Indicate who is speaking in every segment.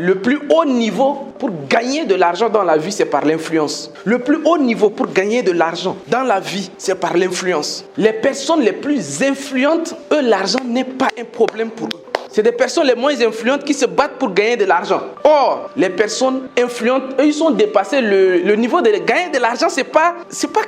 Speaker 1: Le plus haut niveau pour gagner de l'argent dans la vie, c'est par l'influence. Le plus haut niveau pour gagner de l'argent dans la vie, c'est par l'influence. Les personnes les plus influentes, eux, l'argent n'est pas un problème pour eux. C'est des personnes les moins influentes qui se battent pour gagner de l'argent. Or, les personnes influentes, eux, ils ont dépassé le niveau de gagner de l'argent. C'est pas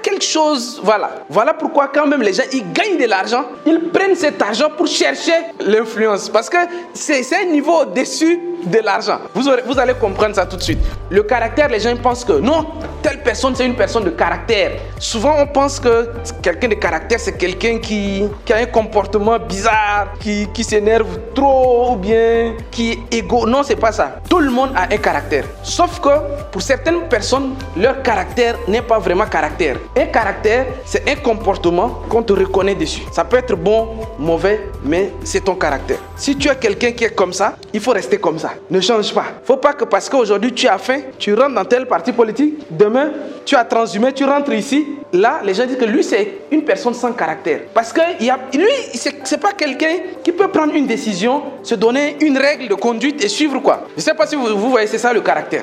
Speaker 1: quelque chose. Voilà pourquoi quand même les gens, ils gagnent de l'argent, ils prennent cet argent pour chercher l'influence. Parce que c'est un niveau au-dessus de l'argent. Vous allez comprendre ça tout de suite. Le caractère, les gens pensent que non, telle personne, c'est une personne de caractère. Souvent, on pense que quelqu'un de caractère, c'est quelqu'un qui a un comportement bizarre, qui s'énerve trop ou bien qui est égo. Non, c'est pas ça. Tout le monde a un caractère. Sauf que pour certaines personnes, leur caractère n'est pas vraiment caractère. Un caractère, c'est un comportement qu'on te reconnaît dessus. Ça peut être bon, mauvais, mais c'est ton caractère. Si tu es quelqu'un qui est comme ça, il faut rester comme ça. Ne change pas. Faut pas que parce qu'aujourd'hui tu as faim, tu rentres dans tel parti politique, demain tu as transhumé, tu rentres ici. Là, les gens disent que lui c'est une personne sans caractère. Parce que lui, c'est pas quelqu'un qui peut prendre une décision, se donner une règle de conduite et suivre quoi. Je sais pas si vous voyez, c'est ça le caractère.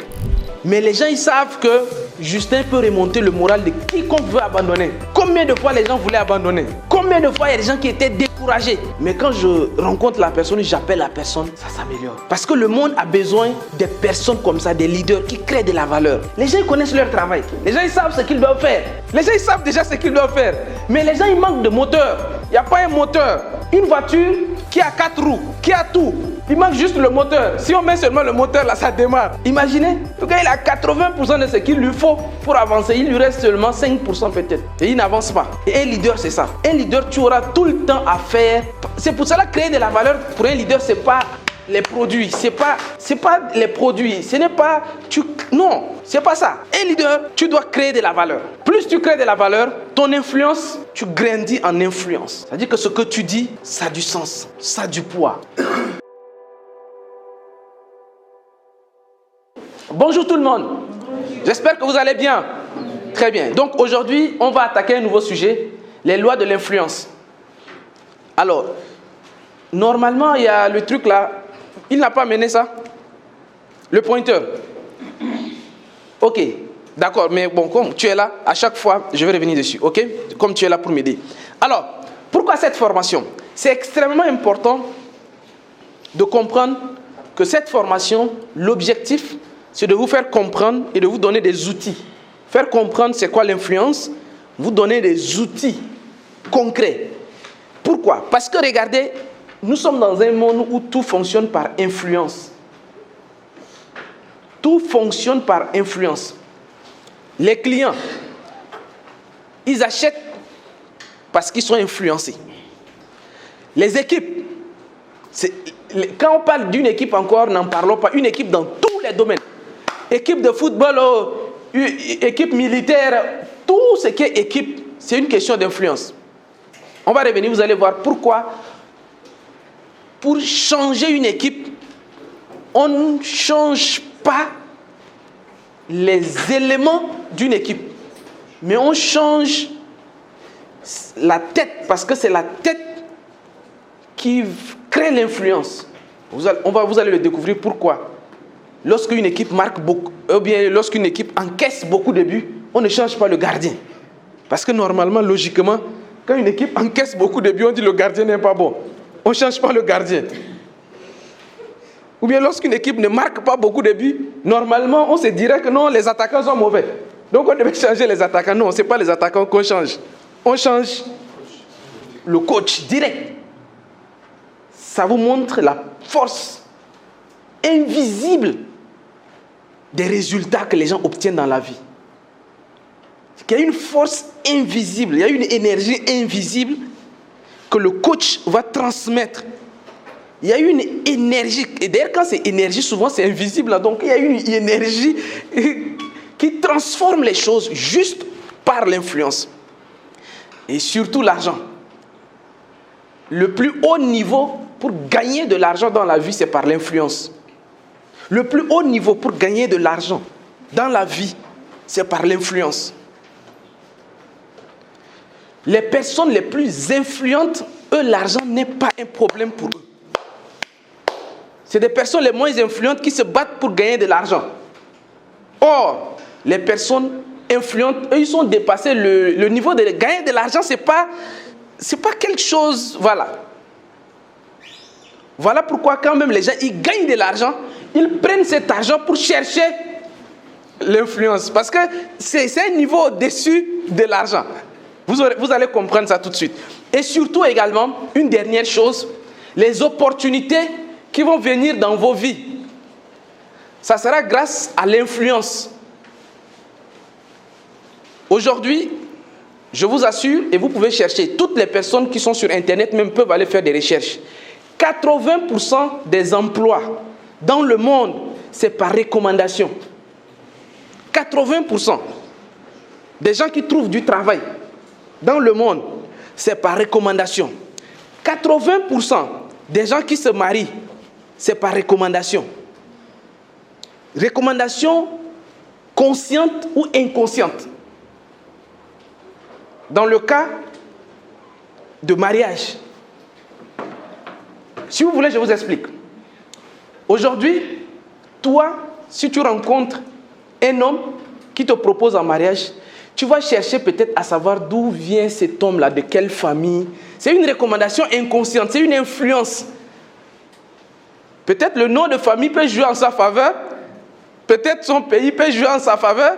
Speaker 1: Mais les gens, ils savent que Justin peut remonter le moral de quiconque veut abandonner. Combien de fois les gens voulaient abandonner? Combien de fois il y a des gens qui étaient découragés? Mais quand je rencontre la personne, j'appelle la personne, ça s'améliore. Parce que le monde a besoin des personnes comme ça, des leaders qui créent de la valeur. Les gens, ils connaissent leur travail. Les gens, ils savent ce qu'ils doivent faire. Les gens, ils savent déjà ce qu'ils doivent faire. Mais les gens, ils manquent de moteur. Il n'y a pas un moteur. Une voiture qui a 4 roues, qui a tout. Il manque juste le moteur. Si on met seulement le moteur, là, ça démarre. Imaginez, le gars, il a 80% de ce qu'il lui faut pour avancer. Il lui reste seulement 5% peut-être. Et il n'avance pas. Et un leader, c'est ça. Un leader, tu auras tout le temps à faire. C'est pour cela créer de la valeur pour un leader, c'est pas les produits. C'est pas les produits. Ce n'est pas... Non, c'est pas ça. Un leader, tu dois créer de la valeur. Plus tu crées de la valeur, ton influence, tu grandis en influence. C'est-à-dire que ce que tu dis, ça a du sens, ça a du poids. Bonjour tout le monde. J'espère que vous allez bien. Très bien. Donc aujourd'hui, on va attaquer un nouveau sujet, les lois de l'influence. Alors, normalement, il y a le truc là. Il n'a pas mené ça? Le pointeur. Ok, d'accord. Mais bon, comme tu es là, à chaque fois, je vais revenir dessus. Ok? Comme tu es là pour m'aider. Alors, pourquoi cette formation? C'est extrêmement important de comprendre que cette formation, l'objectif, c'est de vous faire comprendre et de vous donner des outils. Faire comprendre c'est quoi l'influence, vous donner des outils concrets. Pourquoi? Parce que regardez, nous sommes dans un monde où tout fonctionne par influence. Tout fonctionne par influence. Les clients, ils achètent parce qu'ils sont influencés. Les équipes, quand on parle d'une équipe encore, n'en parlons pas, une équipe dans tous les domaines. Équipe de football, équipe militaire, tout ce qui est équipe, c'est une question d'influence. On va revenir, vous allez voir pourquoi. Pour changer une équipe, on ne change pas les éléments d'une équipe, mais on change la tête, parce que c'est la tête qui crée l'influence. Vous allez le découvrir pourquoi. Lorsqu'une équipe marque beaucoup, ou bien lorsqu'une équipe encaisse beaucoup de buts, on ne change pas le gardien. Parce que normalement, logiquement, quand une équipe encaisse beaucoup de buts, on dit le gardien n'est pas bon. On ne change pas le gardien. Ou bien lorsqu'une équipe ne marque pas beaucoup de buts, normalement, on se dirait que non, les attaquants sont mauvais. Donc on devait changer les attaquants. Non, ce n'est pas les attaquants qu'on change. On change le coach direct. Ça vous montre la force invisible des résultats que les gens obtiennent dans la vie. Il y a une force invisible, il y a une énergie invisible que le coach va transmettre. Il y a une énergie, et d'ailleurs quand c'est énergie, souvent c'est invisible, donc il y a une énergie qui transforme les choses juste par l'influence. Et surtout l'argent. Le plus haut niveau pour gagner de l'argent dans la vie, c'est par l'influence. Le plus haut niveau pour gagner de l'argent dans la vie, c'est par l'influence. Les personnes les plus influentes, eux, l'argent n'est pas un problème pour eux. C'est des personnes les moins influentes qui se battent pour gagner de l'argent. Or, les personnes influentes, eux, ils sont dépassés. Le niveau de gagner de l'argent, c'est pas quelque chose, voilà. Voilà pourquoi quand même les gens, ils gagnent de l'argent, ils prennent cet argent pour chercher l'influence. Parce que c'est un niveau au-dessus de l'argent. Vous allez comprendre ça tout de suite. Et surtout également, une dernière chose, les opportunités qui vont venir dans vos vies. Ça sera grâce à l'influence. Aujourd'hui, je vous assure, et vous pouvez chercher, toutes les personnes qui sont sur Internet même peuvent aller faire des recherches. 80% des emplois dans le monde, c'est par recommandation. 80% des gens qui trouvent du travail dans le monde, c'est par recommandation. 80% des gens qui se marient, c'est par recommandation. Recommandation consciente ou inconsciente. Dans le cas de mariage, si vous voulez, je vous explique. Aujourd'hui, toi, si tu rencontres un homme qui te propose un mariage, tu vas chercher peut-être à savoir d'où vient cet homme-là, de quelle famille. C'est une recommandation inconsciente, c'est une influence. Peut-être le nom de famille peut jouer en sa faveur, peut-être son pays peut jouer en sa faveur.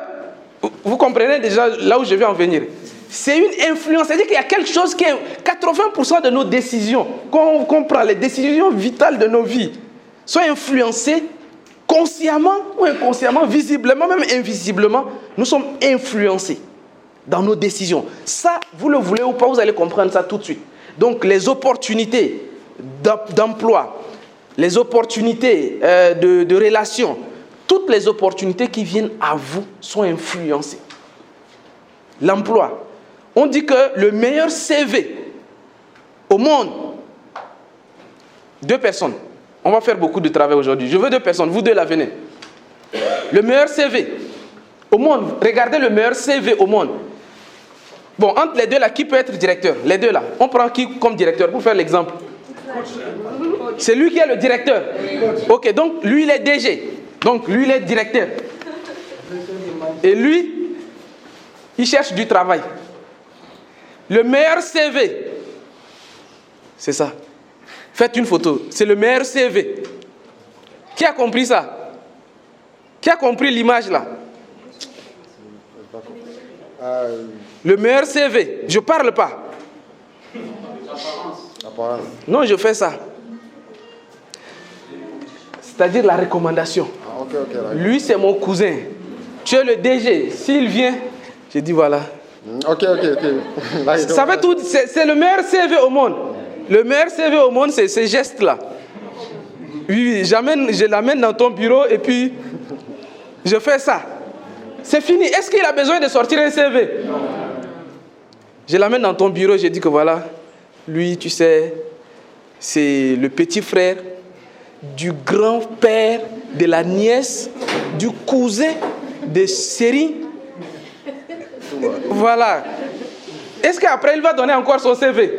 Speaker 1: Vous comprenez déjà là où je vais en venir. C'est une influence, c'est-à-dire qu'il y a quelque chose qui est 80% de nos décisions, qu'on prend, les décisions vitales de nos vies, sont influencées consciemment ou inconsciemment, visiblement, même invisiblement. Nous sommes influencés dans nos décisions. Ça, vous le voulez ou pas, vous allez comprendre ça tout de suite. Donc, les opportunités d'emploi, les opportunités de relations, toutes les opportunités qui viennent à vous sont influencées. L'emploi. On dit que le meilleur CV au monde, 2 personnes. On va faire beaucoup de travail aujourd'hui. Je veux 2 personnes, vous 2 là, venez. Le meilleur CV au monde, regardez le meilleur CV au monde. Bon, entre les 2 là, qui peut être directeur? Les 2 là, on prend qui comme directeur pour faire l'exemple? C'est lui qui est le directeur. Ok, donc lui il est DG. Donc lui il est directeur. Et lui, il cherche du travail. Le meilleur CV, c'est ça. Faites une photo, c'est le meilleur CV. Qui a compris ça? Qui a compris l'image là? Le meilleur CV, je ne parle pas. Non, je fais ça. C'est-à-dire la recommandation. Lui, c'est mon cousin. Tu es le DG. S'il vient, je dis voilà.
Speaker 2: Ok.
Speaker 1: Ça fait tout. C'est le meilleur CV au monde. Le meilleur CV au monde, c'est ces gestes-là. Oui, je l'amène dans ton bureau et puis je fais ça. C'est fini. Est-ce qu'il a besoin de sortir un CV? Je l'amène dans ton bureau, je dis que voilà, lui, tu sais, c'est le petit frère du grand-père, de la nièce, du cousin de Série. Voilà. Est-ce qu'après, il va donner encore son CV?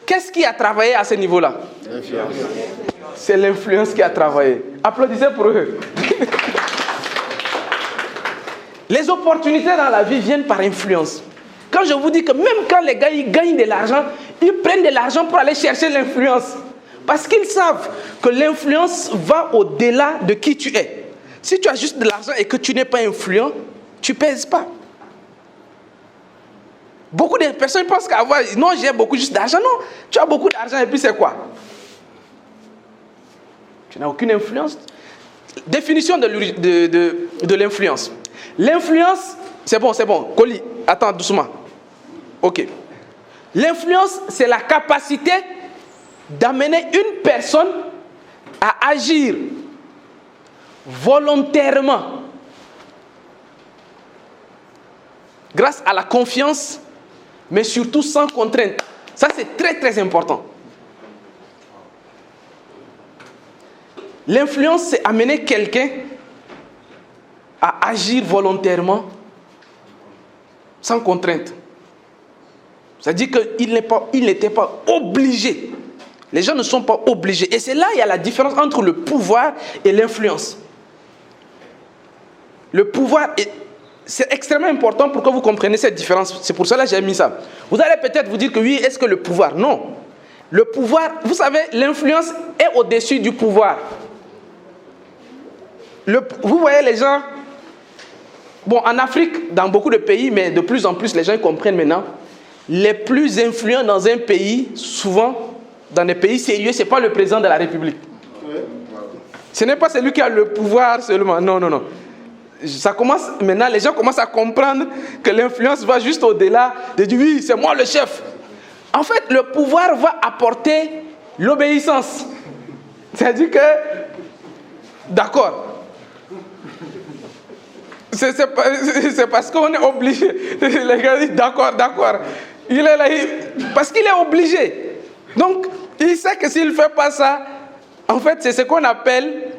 Speaker 1: Qu'est-ce qui a travaillé à ce niveau-là? C'est l'influence qui a travaillé. Applaudissez pour eux. Les opportunités dans la vie viennent par influence. Quand je vous dis que même quand les gars ils gagnent de l'argent, ils prennent de l'argent pour aller chercher l'influence. Parce qu'ils savent que l'influence va au-delà de qui tu es. Si tu as juste de l'argent et que tu n'es pas influent, tu ne pèses pas. Beaucoup de personnes pensent qu'avoir... Non, j'ai beaucoup juste d'argent. Non, tu as beaucoup d'argent et puis c'est quoi? Tu n'as aucune influence. Définition de l'influence. L'influence, c'est bon. Coli, attends doucement. Ok. L'influence, c'est la capacité d'amener une personne à agir volontairement grâce à la confiance, mais surtout sans contrainte. Ça, c'est très, très important. L'influence, c'est amener quelqu'un à agir volontairement sans contrainte. C'est-à-dire qu'il n'était pas obligé. Les gens ne sont pas obligés. Et c'est là qu'il y a la différence entre le pouvoir et l'influence. Le pouvoir, c'est extrêmement important pour que vous compreniez cette différence. C'est pour cela que j'ai mis ça. Vous allez peut-être vous dire que oui, est-ce que le pouvoir? Non. Le pouvoir, vous savez, l'influence est au-dessus du pouvoir. Vous voyez les gens, bon, en Afrique, dans beaucoup de pays, mais de plus en plus, les gens comprennent maintenant, les plus influents dans un pays, souvent, dans des pays sérieux, ce n'est pas le président de la République. Ce n'est pas celui qui a le pouvoir seulement. Non, non, non. Ça commence, maintenant, les gens commencent à comprendre que l'influence va juste au-delà de dire oui, c'est moi le chef. En fait, le pouvoir va apporter l'obéissance. C'est-à-dire que, d'accord, c'est parce qu'on est obligé. Les gars disent d'accord, d'accord. Il est là, parce qu'il est obligé. Donc, il sait que s'il ne fait pas ça, en fait, c'est ce qu'on appelle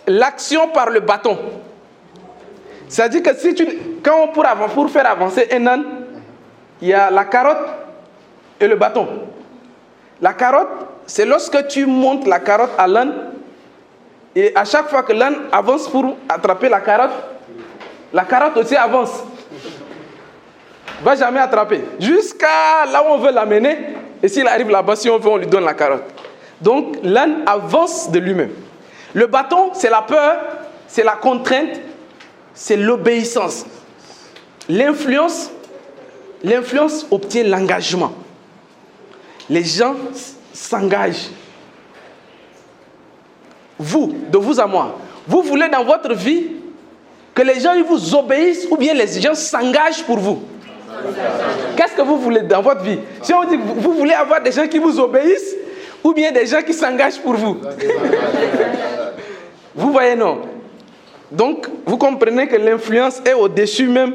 Speaker 1: l'action par le bâton. C'est-à-dire que si pour faire avancer un âne, il y a la carotte et le bâton. La carotte, c'est lorsque tu montes la carotte à l'âne, et à chaque fois que l'âne avance pour attraper la carotte aussi avance. Il ne va jamais attraper. Jusqu'à là où on veut l'amener, et s'il arrive là-bas, si on veut, on lui donne la carotte. Donc, l'âne avance de lui-même. Le bâton, c'est la peur, c'est la contrainte, c'est l'obéissance. L'influence obtient l'engagement. Les gens s'engagent. Vous, de vous à moi, vous voulez dans votre vie que les gens ils vous obéissent ou bien les gens s'engagent pour vous? Qu'est-ce que vous voulez dans votre vie? Si on dit vous voulez avoir des gens qui vous obéissent ou bien des gens qui s'engagent pour vous? Vous voyez, non? Donc, vous comprenez que l'influence est au-dessus même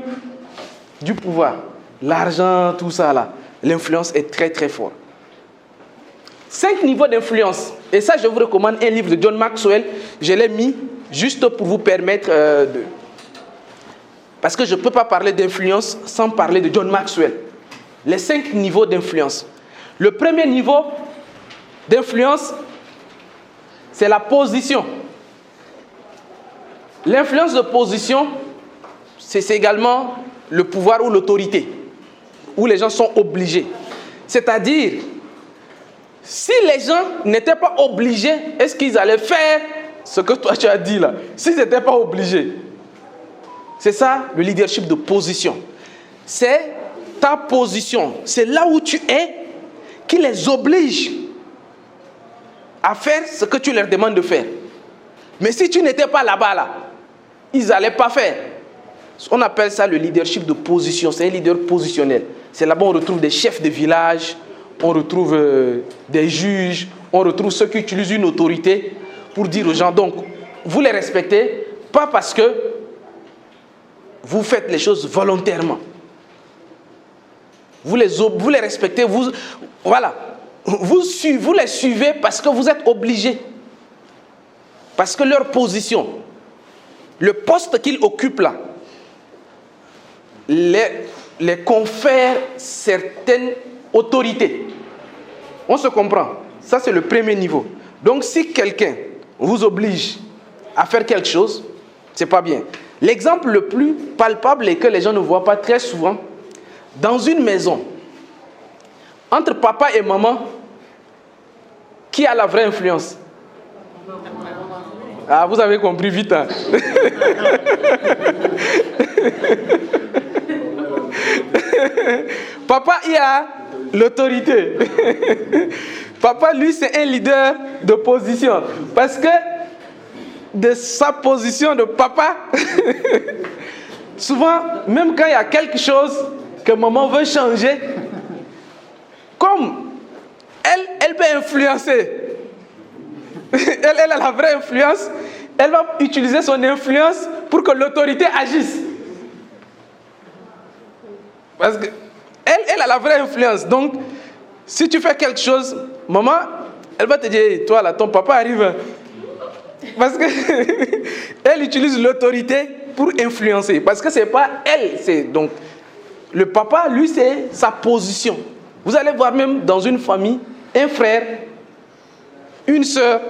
Speaker 1: du pouvoir. L'argent, tout ça là. L'influence est très très forte. 5 niveaux d'influence. Et ça, je vous recommande un livre de John Maxwell. Je l'ai mis juste pour vous permettre de... Parce que je ne peux pas parler d'influence sans parler de John Maxwell. Les 5 niveaux d'influence. Le premier niveau d'influence, c'est la position. L'influence de position, c'est également le pouvoir ou l'autorité, où les gens sont obligés. C'est-à-dire, si les gens n'étaient pas obligés, est-ce qu'ils allaient faire ce que toi tu as dit là? S'ils n'étaient pas obligés. C'est ça le leadership de position. C'est ta position. C'est là où tu es qui les oblige à faire ce que tu leur demandes de faire. Mais si tu n'étais pas là-bas, là, ils n'allaient pas faire. On appelle ça le leadership de position. C'est un leader positionnel. C'est là-bas où on retrouve des chefs de village, on retrouve des juges, on retrouve ceux qui utilisent une autorité pour dire aux gens, donc, vous les respectez, pas parce que vous faites les choses volontairement. Vous les respectez, voilà. Vous les suivez parce que vous êtes obligés. Parce que leur position, le poste qu'ils occupent là, les confère certaines autorités. On se comprend. Ça, c'est le premier niveau. Donc, si quelqu'un vous oblige à faire quelque chose, c'est pas bien. L'exemple le plus palpable et que les gens ne voient pas très souvent, dans une maison, entre papa et maman, qui a la vraie influence? Ah, vous avez compris vite, hein? Papa, il a l'autorité. Papa, lui, c'est un leader de position. Parce que de sa position de papa, souvent, même quand il y a quelque chose que maman veut changer, comme elle peut influencer, elle a la vraie influence, elle va utiliser son influence pour que l'autorité agisse. Parce que elle a la vraie influence. Donc, si tu fais quelque chose, maman, elle va te dire, hey, toi là, ton papa arrive. Parce que elle utilise l'autorité pour influencer. Parce que c'est pas elle, c'est donc le papa, lui, c'est sa position. Vous allez voir même dans une famille, un frère une sœur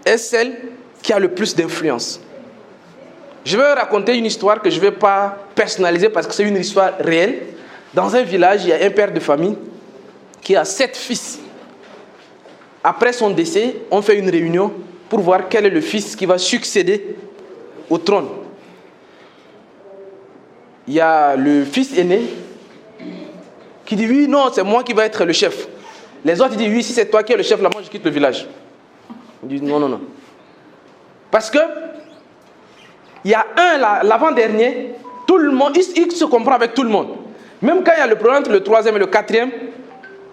Speaker 1: est celle qui a le plus d'influence. Je vais raconter une histoire que je ne vais pas personnaliser parce que c'est une histoire réelle. Dans un village, il y a un père de famille qui a 7 fils. Après son décès, on fait une réunion pour voir quel est le fils qui va succéder au trône. Il y a le fils aîné qui dit oui, non, c'est moi qui vais être le chef. Les autres disent oui, si c'est toi qui es le chef, là, moi je quitte le village. Ils disent non, non, non. Parce que il y a un, l'avant-dernier, tout le monde, il se comprend avec tout le monde. Même quand il y a le problème entre le 3e et le 4e,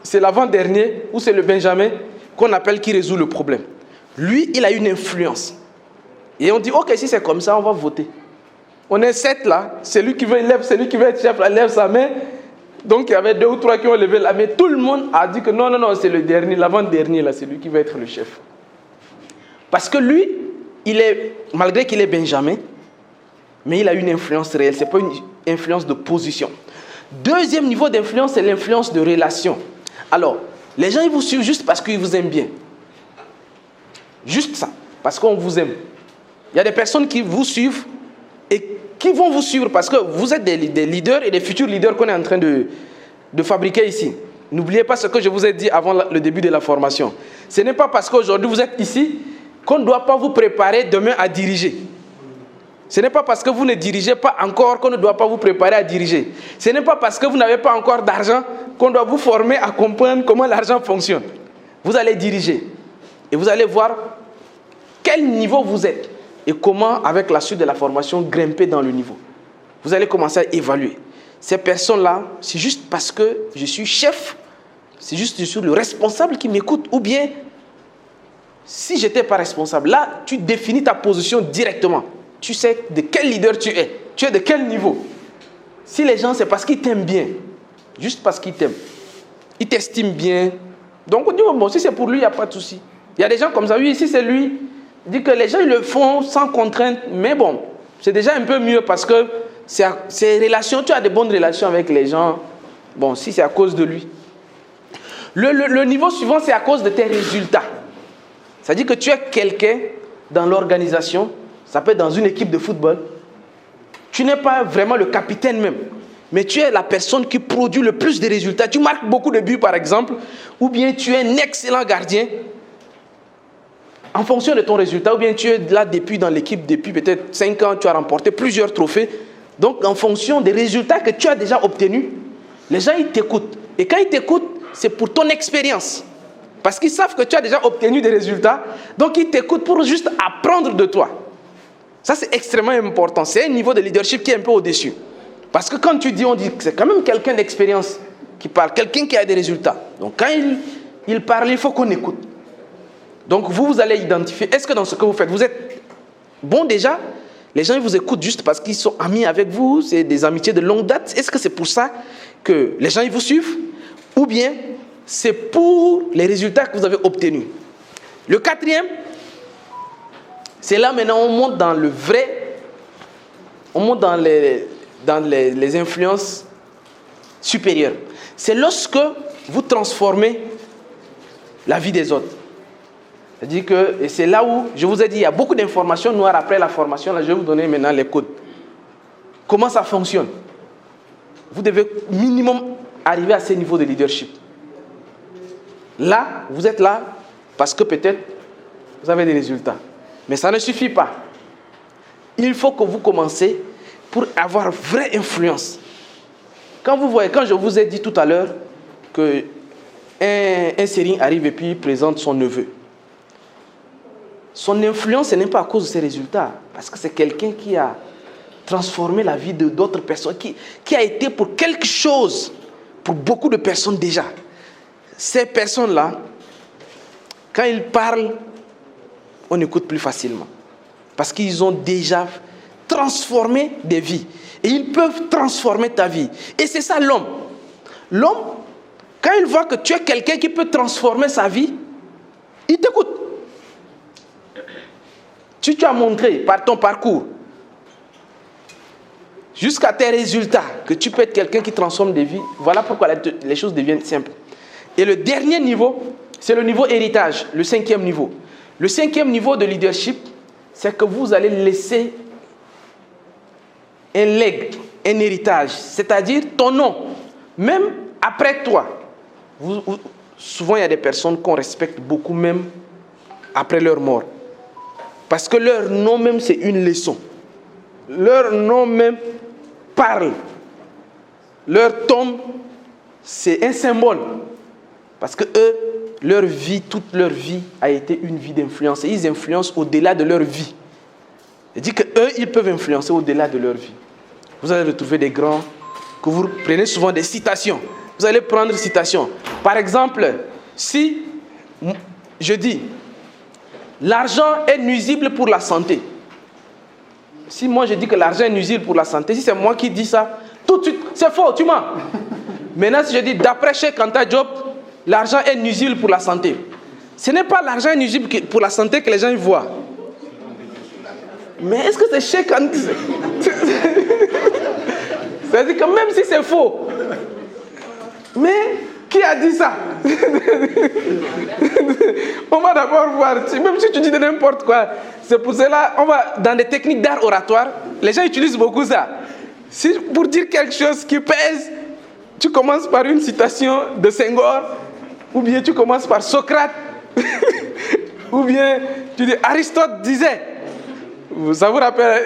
Speaker 1: c'est l'avant-dernier ou c'est le Benjamin qu'on appelle qui résout le problème. Lui, il a une influence. Et on dit, ok, si c'est comme ça, on va voter. On est 7 là, celui qui veut être chef, là, lève sa main. Donc il y avait 2 ou 3 qui ont levé la main. Tout le monde a dit que non, non, non, c'est le dernier, l'avant-dernier là, c'est lui qui va être le chef. Parce que lui, malgré qu'il est Benjamin, mais il a une influence réelle, ce n'est pas une influence de position. Deuxième niveau d'influence, c'est l'influence de relation. Alors, les gens, ils vous suivent juste parce qu'ils vous aiment bien. Juste ça, parce qu'on vous aime. Il y a des personnes qui vous suivent et qui vont vous suivre parce que vous êtes des leaders et des futurs leaders qu'on est en train de fabriquer ici. N'oubliez pas ce que je vous ai dit avant le début de la formation. Ce n'est pas parce qu'aujourd'hui vous êtes ici qu'on ne doit pas vous préparer demain à diriger. Ce n'est pas parce que vous ne dirigez pas encore qu'on ne doit pas vous préparer à diriger. Ce n'est pas parce que vous n'avez pas encore d'argent qu'on doit vous former à comprendre comment l'argent fonctionne. Vous allez diriger et vous allez voir quel niveau vous êtes et comment, avec la suite de la formation, grimper dans le niveau. Vous allez commencer à évaluer. Ces personnes-là, c'est juste parce que je suis chef, c'est juste que je suis le responsable qui m'écoute, ou bien, si je n'étais pas responsable, là, tu définis ta position directement. Tu sais de quel leader tu es de quel niveau. Si les gens, c'est parce qu'ils t'aiment bien, juste parce qu'ils t'aiment, ils t'estiment bien. Donc on dit, bon, si c'est pour lui, il n'y a pas de souci. Il y a des gens comme ça, oui, si c'est lui, il dit que les gens ils le font sans contrainte, mais bon, c'est déjà un peu mieux parce que ces relations, tu as de bonnes relations avec les gens, bon, si c'est à cause de lui. Le niveau suivant, c'est à cause de tes résultats. C'est-à-dire que tu es quelqu'un dans l'organisation, ça peut être dans une équipe de football, tu n'es pas vraiment le capitaine même, mais tu es la personne qui produit le plus de résultats. Tu marques beaucoup de buts par exemple, ou bien tu es un excellent gardien, en fonction de ton résultat, ou bien tu es là dans l'équipe depuis peut-être 5 ans, tu as remporté plusieurs trophées. Donc en fonction des résultats que tu as déjà obtenus, les gens ils t'écoutent. Et quand ils t'écoutent, c'est pour ton expérience. Parce qu'ils savent que tu as déjà obtenu des résultats, donc ils t'écoutent pour juste apprendre de toi. Ça c'est extrêmement important. C'est un niveau de leadership qui est un peu au-dessus. Parce que quand tu dis, on dit que c'est quand même quelqu'un d'expérience qui parle, quelqu'un qui a des résultats. Donc quand il parle, il faut qu'on écoute. Donc vous allez identifier, est-ce que dans ce que vous faites, vous êtes bon déjà? Les gens ils vous écoutent juste parce qu'ils sont amis avec vous, c'est des amitiés de longue date. Est-ce que c'est pour ça que les gens ils vous suivent? Ou bien c'est pour les résultats que vous avez obtenus? Le 4e, c'est là maintenant on monte dans le vrai, on monte dans les influences supérieures. C'est lorsque vous transformez la vie des autres. C'est-à-dire que, et c'est là où, je vous ai dit, il y a beaucoup d'informations noires après la formation. Là, je vais vous donner maintenant les codes. Comment ça fonctionne? Vous devez minimum arriver à ce niveau de leadership. Là, vous êtes là parce que peut-être vous avez des résultats. Mais ça ne suffit pas. Il faut que vous commencez pour avoir vraie influence. Quand vous voyez, quand je vous ai dit tout à l'heure que un Sérine arrive et puis présente son neveu. Son influence, ce n'est pas à cause de ses résultats, parce que c'est quelqu'un qui a transformé la vie de d'autres personnes, qui a été pour quelque chose, pour beaucoup de personnes déjà. Ces personnes-là, quand ils parlent, on écoute plus facilement, parce qu'ils ont déjà transformé des vies, et ils peuvent transformer ta vie. Et c'est ça l'homme. L'homme, quand il voit que tu es quelqu'un qui peut transformer sa vie, il t'écoute. Si tu as montré par ton parcours, jusqu'à tes résultats, que tu peux être quelqu'un qui transforme des vies, voilà pourquoi les choses deviennent simples. Et le dernier niveau, C'est le niveau héritage, le 5e niveau. Le 5e niveau de leadership, c'est que vous allez laisser un legs, un héritage, c'est-à-dire ton nom, même après toi. Souvent, il y a des personnes qu'on respecte beaucoup, même après leur mort. Parce que leur nom même, c'est une leçon. Leur nom même parle. Leur tombe, c'est un symbole. Parce que eux, leur vie, toute leur vie a été une vie d'influence. Et ils influencent au-delà de leur vie. C'est-à-dire qu'eux, ils peuvent influencer au-delà de leur vie. Vous allez retrouver des grands, que vous prenez souvent des citations. Vous allez prendre citation. Par exemple, si je dis, l'argent est nuisible pour la santé. Si moi je dis que l'argent est nuisible pour la santé, si c'est moi qui dis ça, tout de suite, c'est faux, tu mens. Maintenant, si je dis, d'après Cheikh Anta Diop, l'argent est nuisible pour la santé. Ce n'est pas l'argent nuisible pour la santé que les gens y voient. Mais est-ce que c'est Cheikh Anta? C'est-à-dire que même si c'est faux, mais qui a dit ça? On va d'abord voir, même si tu dis de n'importe quoi, c'est pour cela, on va dans des techniques d'art oratoire, les gens utilisent beaucoup ça. Si pour dire quelque chose qui pèse, tu commences par une citation de Senghor, ou bien tu commences par Socrate, ou bien tu dis Aristote disait. Ça vous rappelle?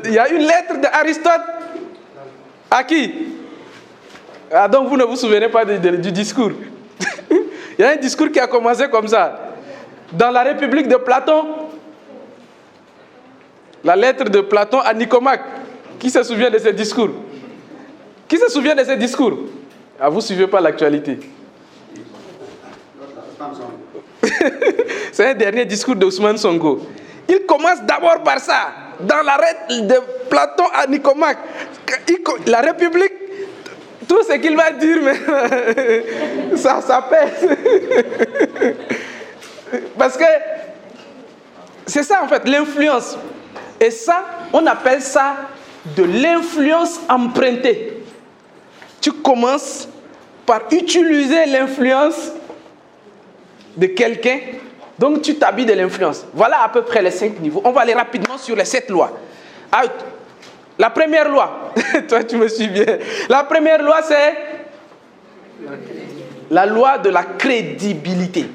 Speaker 1: Il y a une lettre d'Aristote à qui? Ah, donc vous ne vous souvenez pas du discours. Il y a un discours qui a commencé comme ça. Dans la République de Platon, la lettre de Platon à Nicomaque. Qui se souvient de ce discours? Qui se souvient de ce discours? Ah, vous ne suivez pas l'actualité. C'est un dernier discours d'Ousmane Sonko. Il commence d'abord par ça. Dans la lettre de Platon à Nicomaque. La République, tout ce qu'il va dire, mais ça pèse. Parce que c'est ça en fait, l'influence. Et ça, on appelle ça de l'influence empruntée. Tu commences par utiliser l'influence de quelqu'un, donc tu t'habilles de l'influence. Voilà à peu près les 5 niveaux. On va aller rapidement sur les 7 lois. La première loi, toi tu me suis bien. La première loi, c'est la loi de la crédibilité.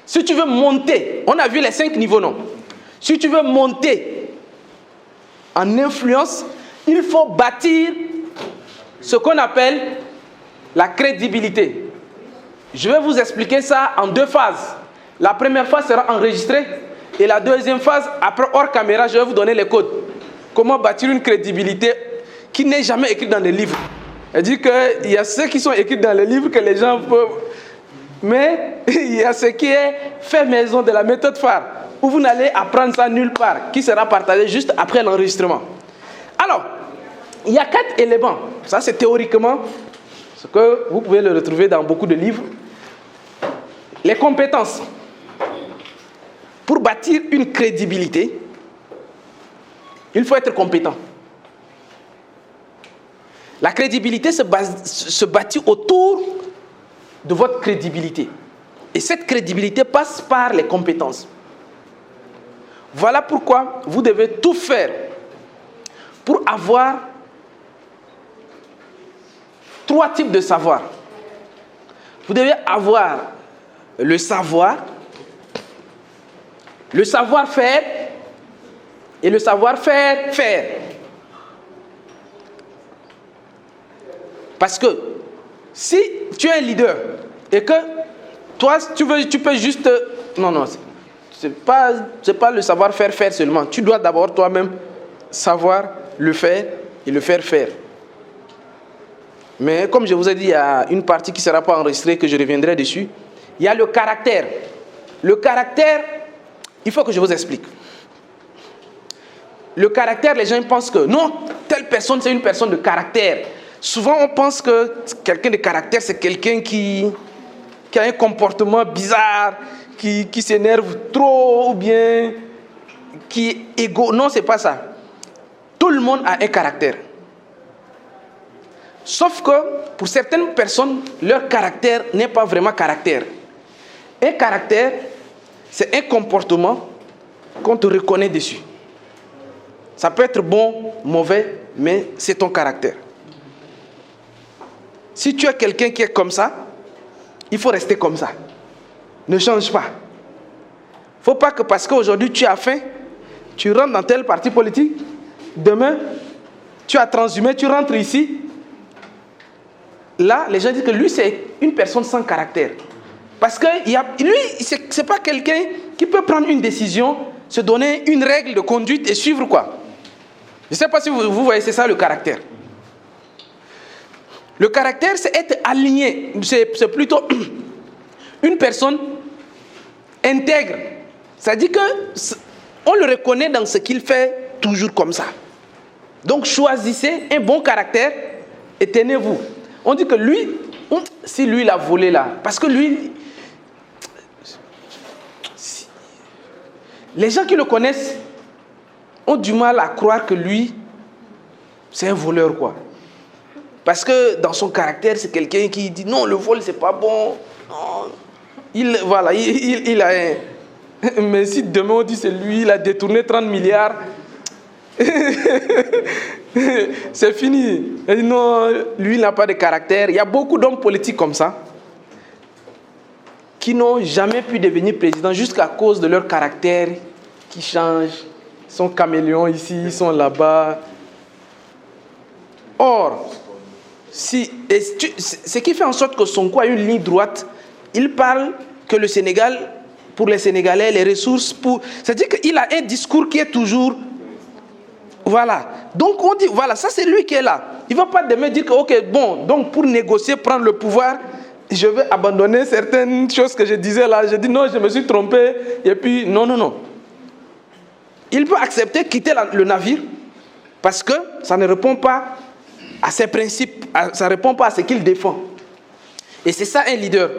Speaker 1: Si tu veux monter, on a vu les 5 niveaux, non? Si tu veux monter en influence, il faut bâtir ce qu'on appelle la crédibilité. Je vais vous expliquer ça en 2 phases. La première phase sera enregistrée et la deuxième phase, après hors caméra, je vais vous donner les codes. Comment bâtir une crédibilité qui n'est jamais écrite dans les livres. C'est-à-dire qu'il y a ceux qui sont écrits dans les livres que les gens peuvent... Mais il y a ce qui est fait maison de la méthode phare, où vous n'allez apprendre ça nulle part, qui sera partagé juste après l'enregistrement. Alors, il y a 4 éléments. Ça, c'est théoriquement ce que vous pouvez le retrouver dans beaucoup de livres. Les compétences. Pour bâtir une crédibilité, il faut être compétent. La crédibilité se bâtit autour de votre crédibilité. Et cette crédibilité passe par les compétences. Voilà pourquoi vous devez tout faire pour avoir 3 types de savoir. Vous devez avoir le savoir-faire et le savoir-faire. Parce que si tu es un leader et que toi, tu peux juste... Non, c'est pas le savoir-faire seulement. Tu dois d'abord toi-même savoir le faire et le faire faire. Mais comme je vous ai dit, il y a une partie qui ne sera pas enregistrée, que je reviendrai dessus. Il y a le caractère. Le caractère, il faut que je vous explique. Le caractère, les gens pensent que non, telle personne, c'est une personne de caractère. Souvent, on pense que quelqu'un de caractère, c'est quelqu'un qui a un comportement bizarre, qui s'énerve trop, ou bien qui est égo. Non, ce n'est pas ça. Tout le monde a un caractère. Sauf que pour certaines personnes, leur caractère n'est pas vraiment caractère. Un caractère, c'est un comportement qu'on te reconnaît dessus. Ça peut être bon, mauvais, mais c'est ton caractère. Si tu es quelqu'un qui est comme ça, il faut rester comme ça. Ne change pas. Il ne faut pas que parce qu'aujourd'hui tu as faim, tu rentres dans tel parti politique, demain, tu as transhumé, tu rentres ici. Là, les gens disent que lui, c'est une personne sans caractère. Parce que lui, ce n'est pas quelqu'un qui peut prendre une décision, se donner une règle de conduite et suivre quoi. Je ne sais pas si vous voyez, c'est ça le caractère. Le caractère, c'est être aligné. C'est plutôt une personne intègre. Ça dit qu'on le reconnaît dans ce qu'il fait toujours comme ça. Donc choisissez un bon caractère et tenez-vous. On dit que lui, si lui il a volé là, parce que lui, les gens qui le connaissent ont du mal à croire que lui, c'est un voleur quoi. Parce que dans son caractère, c'est quelqu'un qui dit non, le vol c'est pas bon. Non. Il a un... Mais si demain on dit c'est lui, il a détourné 30 milliards, c'est fini. Il dit non, lui il n'a pas de caractère. Il y a beaucoup d'hommes politiques comme ça qui n'ont jamais pu devenir président jusqu'à cause de leur caractère qui change. Ils sont caméléons ici, ils sont là-bas. Or, ce qui fait en sorte que Sonko a une ligne droite, il parle que le Sénégal, pour les Sénégalais, les ressources, c'est-à-dire qu'il a un discours qui est toujours... Voilà. Donc on dit, voilà, ça c'est lui qui est là. Il ne va pas demain dire que, ok, bon, donc pour négocier, prendre le pouvoir, je vais abandonner certaines choses que je disais là. Je dis non, je me suis trompé. Et puis, non. Il peut accepter quitter le navire parce que ça ne répond pas à ses principes, ça ne répond pas à ce qu'il défend. Et c'est ça un leader.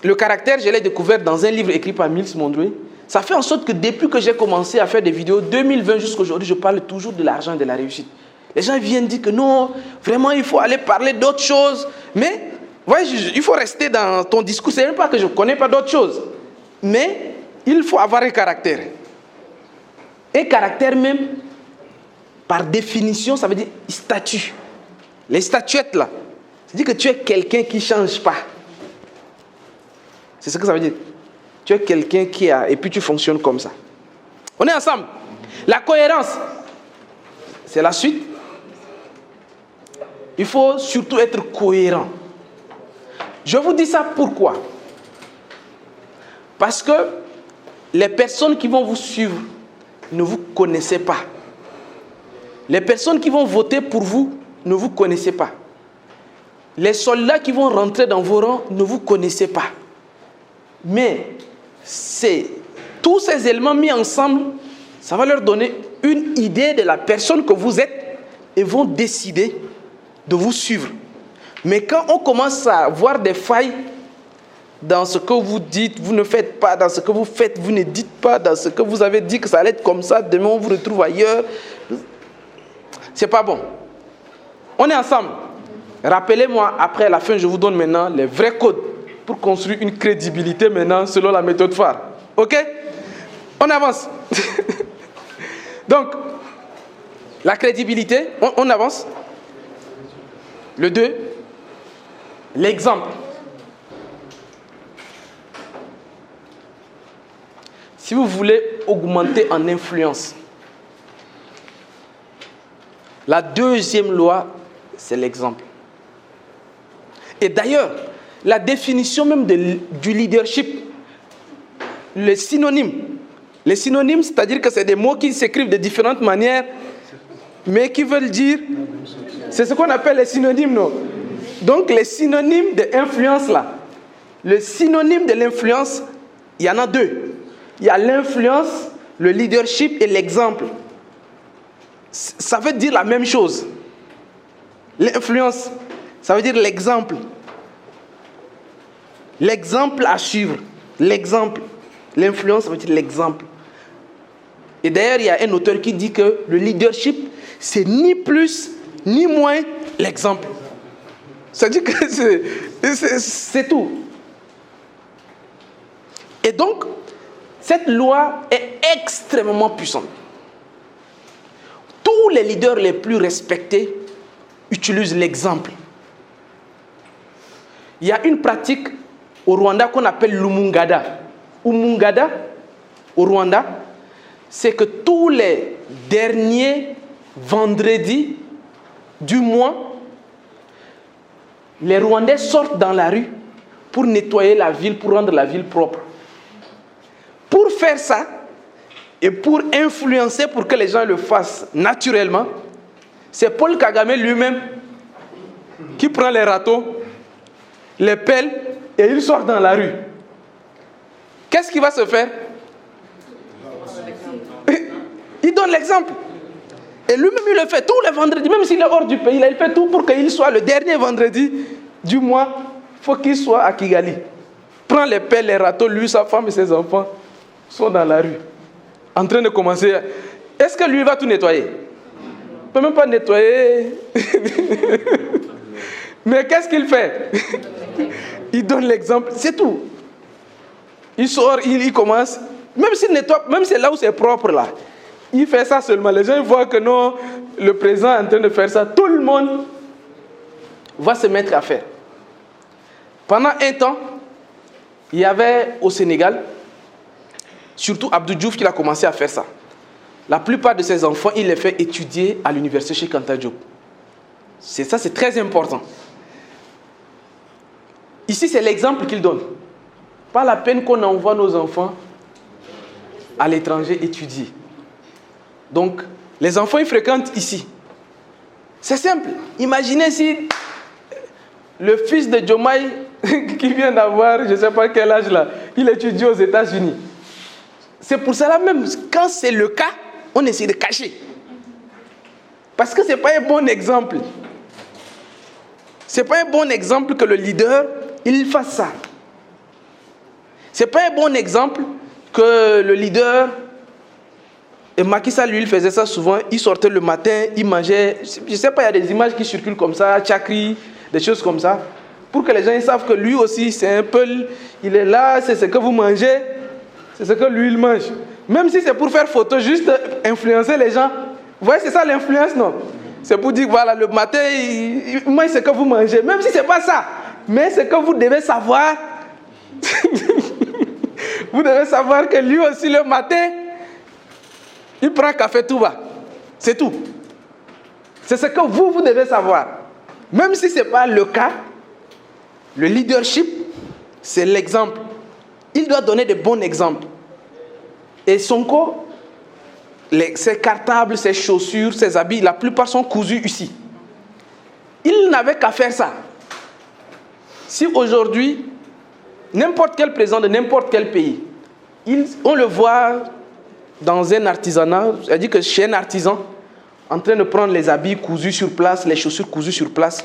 Speaker 1: Le caractère, je l'ai découvert dans un livre écrit par Miles Monroe. Ça fait en sorte que depuis que j'ai commencé à faire des vidéos, 2020 jusqu'à aujourd'hui, je parle toujours de l'argent et de la réussite. Les gens viennent dire que non, vraiment il faut aller parler d'autres choses. Mais, voyez, il faut rester dans ton discours. Ce n'est même pas que je ne connais pas d'autres choses. Mais, il faut avoir un caractère. Un caractère même, par définition, ça veut dire statut. Les statuettes là, ça veut dire que tu es quelqu'un qui ne change pas. C'est ce que ça veut dire. Tu es quelqu'un qui a... Et puis tu fonctionnes comme ça. On est ensemble. La cohérence, c'est la suite. Il faut surtout être cohérent. Je vous dis ça pourquoi? Parce que les personnes qui vont vous suivre ne vous connaissez pas. Les personnes qui vont voter pour vous ne vous connaissez pas. Les soldats qui vont rentrer dans vos rangs ne vous connaissez pas. Mais c'est tous ces éléments mis ensemble, ça va leur donner une idée de la personne que vous êtes et vont décider de vous suivre. Mais quand on commence à voir des failles dans ce que vous dites, vous ne faites pas, dans ce que vous faites, vous ne dites pas, dans ce que vous avez dit que ça allait être comme ça, demain on vous retrouve ailleurs, c'est pas bon. On est ensemble. Rappelez-moi, après la fin, je vous donne maintenant les vrais codes pour construire une crédibilité maintenant selon la méthode phare. Ok? On avance. Donc, la crédibilité, on avance. Le 2, l'exemple. Si vous voulez augmenter en influence, la deuxième loi, c'est l'exemple. Et d'ailleurs, la définition même du leadership, les synonymes, c'est-à-dire que c'est des mots qui s'écrivent de différentes manières, mais qui veulent dire, c'est ce qu'on appelle les synonymes, non? Donc les synonymes d'influence là, le synonyme de l'influence, il y en a deux. Il y a l'influence, le leadership et l'exemple. Ça veut dire la même chose. L'influence, ça veut dire l'exemple. L'exemple à suivre. L'exemple. L'influence, ça veut dire l'exemple. Et d'ailleurs, il y a un auteur qui dit que le leadership, c'est ni plus ni moins l'exemple. C'est-à-dire que c'est tout. Et donc, cette loi est extrêmement puissante. Tous les leaders les plus respectés utilisent l'exemple. Il y a une pratique au Rwanda qu'on appelle l'Umungada. Umungada, au Rwanda, c'est que tous les derniers vendredis du mois, les Rwandais sortent dans la rue pour nettoyer la ville, pour rendre la ville propre. Pour faire ça, et pour influencer, pour que les gens le fassent naturellement, c'est Paul Kagame lui-même qui prend les râteaux, les pelles, et il sort dans la rue. Qu'est-ce qui va se faire? Il donne l'exemple. Et lui-même, il le fait tous les vendredis, même s'il est hors du pays, il fait tout pour qu'il soit le dernier vendredi du mois. Il faut qu'il soit à Kigali. Prend les pelles, les râteaux, lui, sa femme et ses enfants sont dans la rue, en train de commencer. Est-ce que lui va tout nettoyer? Il ne peut même pas nettoyer. Mais qu'est-ce qu'il fait? Il donne l'exemple, c'est tout. Il sort, il commence. Même s'il nettoie, même c'est là où c'est propre là. Il fait ça seulement. Les gens voient que non, le président est en train de faire ça. Tout le monde va se mettre à faire. Pendant un temps, il y avait au Sénégal, surtout Abdou Diouf qui a commencé à faire ça. La plupart de ses enfants, il les fait étudier à l'université Cheikh Anta Diop. C'est ça, c'est très important. Ici, c'est l'exemple qu'il donne. Pas la peine qu'on envoie nos enfants à l'étranger étudier. Donc, les enfants, ils fréquentent ici. C'est simple. Imaginez si le fils de Diomaye, qui vient d'avoir, je ne sais pas quel âge là, il étudie aux États-Unis. C'est pour cela même, quand c'est le cas, on essaie de cacher. Parce que ce n'est pas un bon exemple. Ce n'est pas un bon exemple que le leader, il fasse ça. Ce n'est pas un bon exemple que le leader, et Macky Sall, lui, il faisait ça souvent, il sortait le matin, il mangeait, je ne sais pas, il y a des images qui circulent comme ça, Tchakri, des choses comme ça, pour que les gens ils savent que lui aussi, c'est un peu, il est là, c'est ce que vous mangez, c'est ce que lui, il mange. Même si c'est pour faire photo, juste influencer les gens. Vous voyez, c'est ça l'influence, non? C'est pour dire, voilà, le matin, il mange ce que vous mangez. Même si ce n'est pas ça, mais c'est que vous devez savoir. Vous devez savoir que lui aussi, le matin, il prend café tout bas. C'est tout. C'est ce que vous devez savoir. Même si ce n'est pas le cas, le leadership, c'est l'exemple. Il doit donner de bons exemples. Et Sonko, ses cartables, ses chaussures, ses habits, la plupart sont cousus ici. Il n'avait qu'à faire ça. Si aujourd'hui, n'importe quel président de n'importe quel pays, on le voit dans un artisanat, c'est-à-dire que chez un artisan, en train de prendre les habits cousus sur place, les chaussures cousues sur place,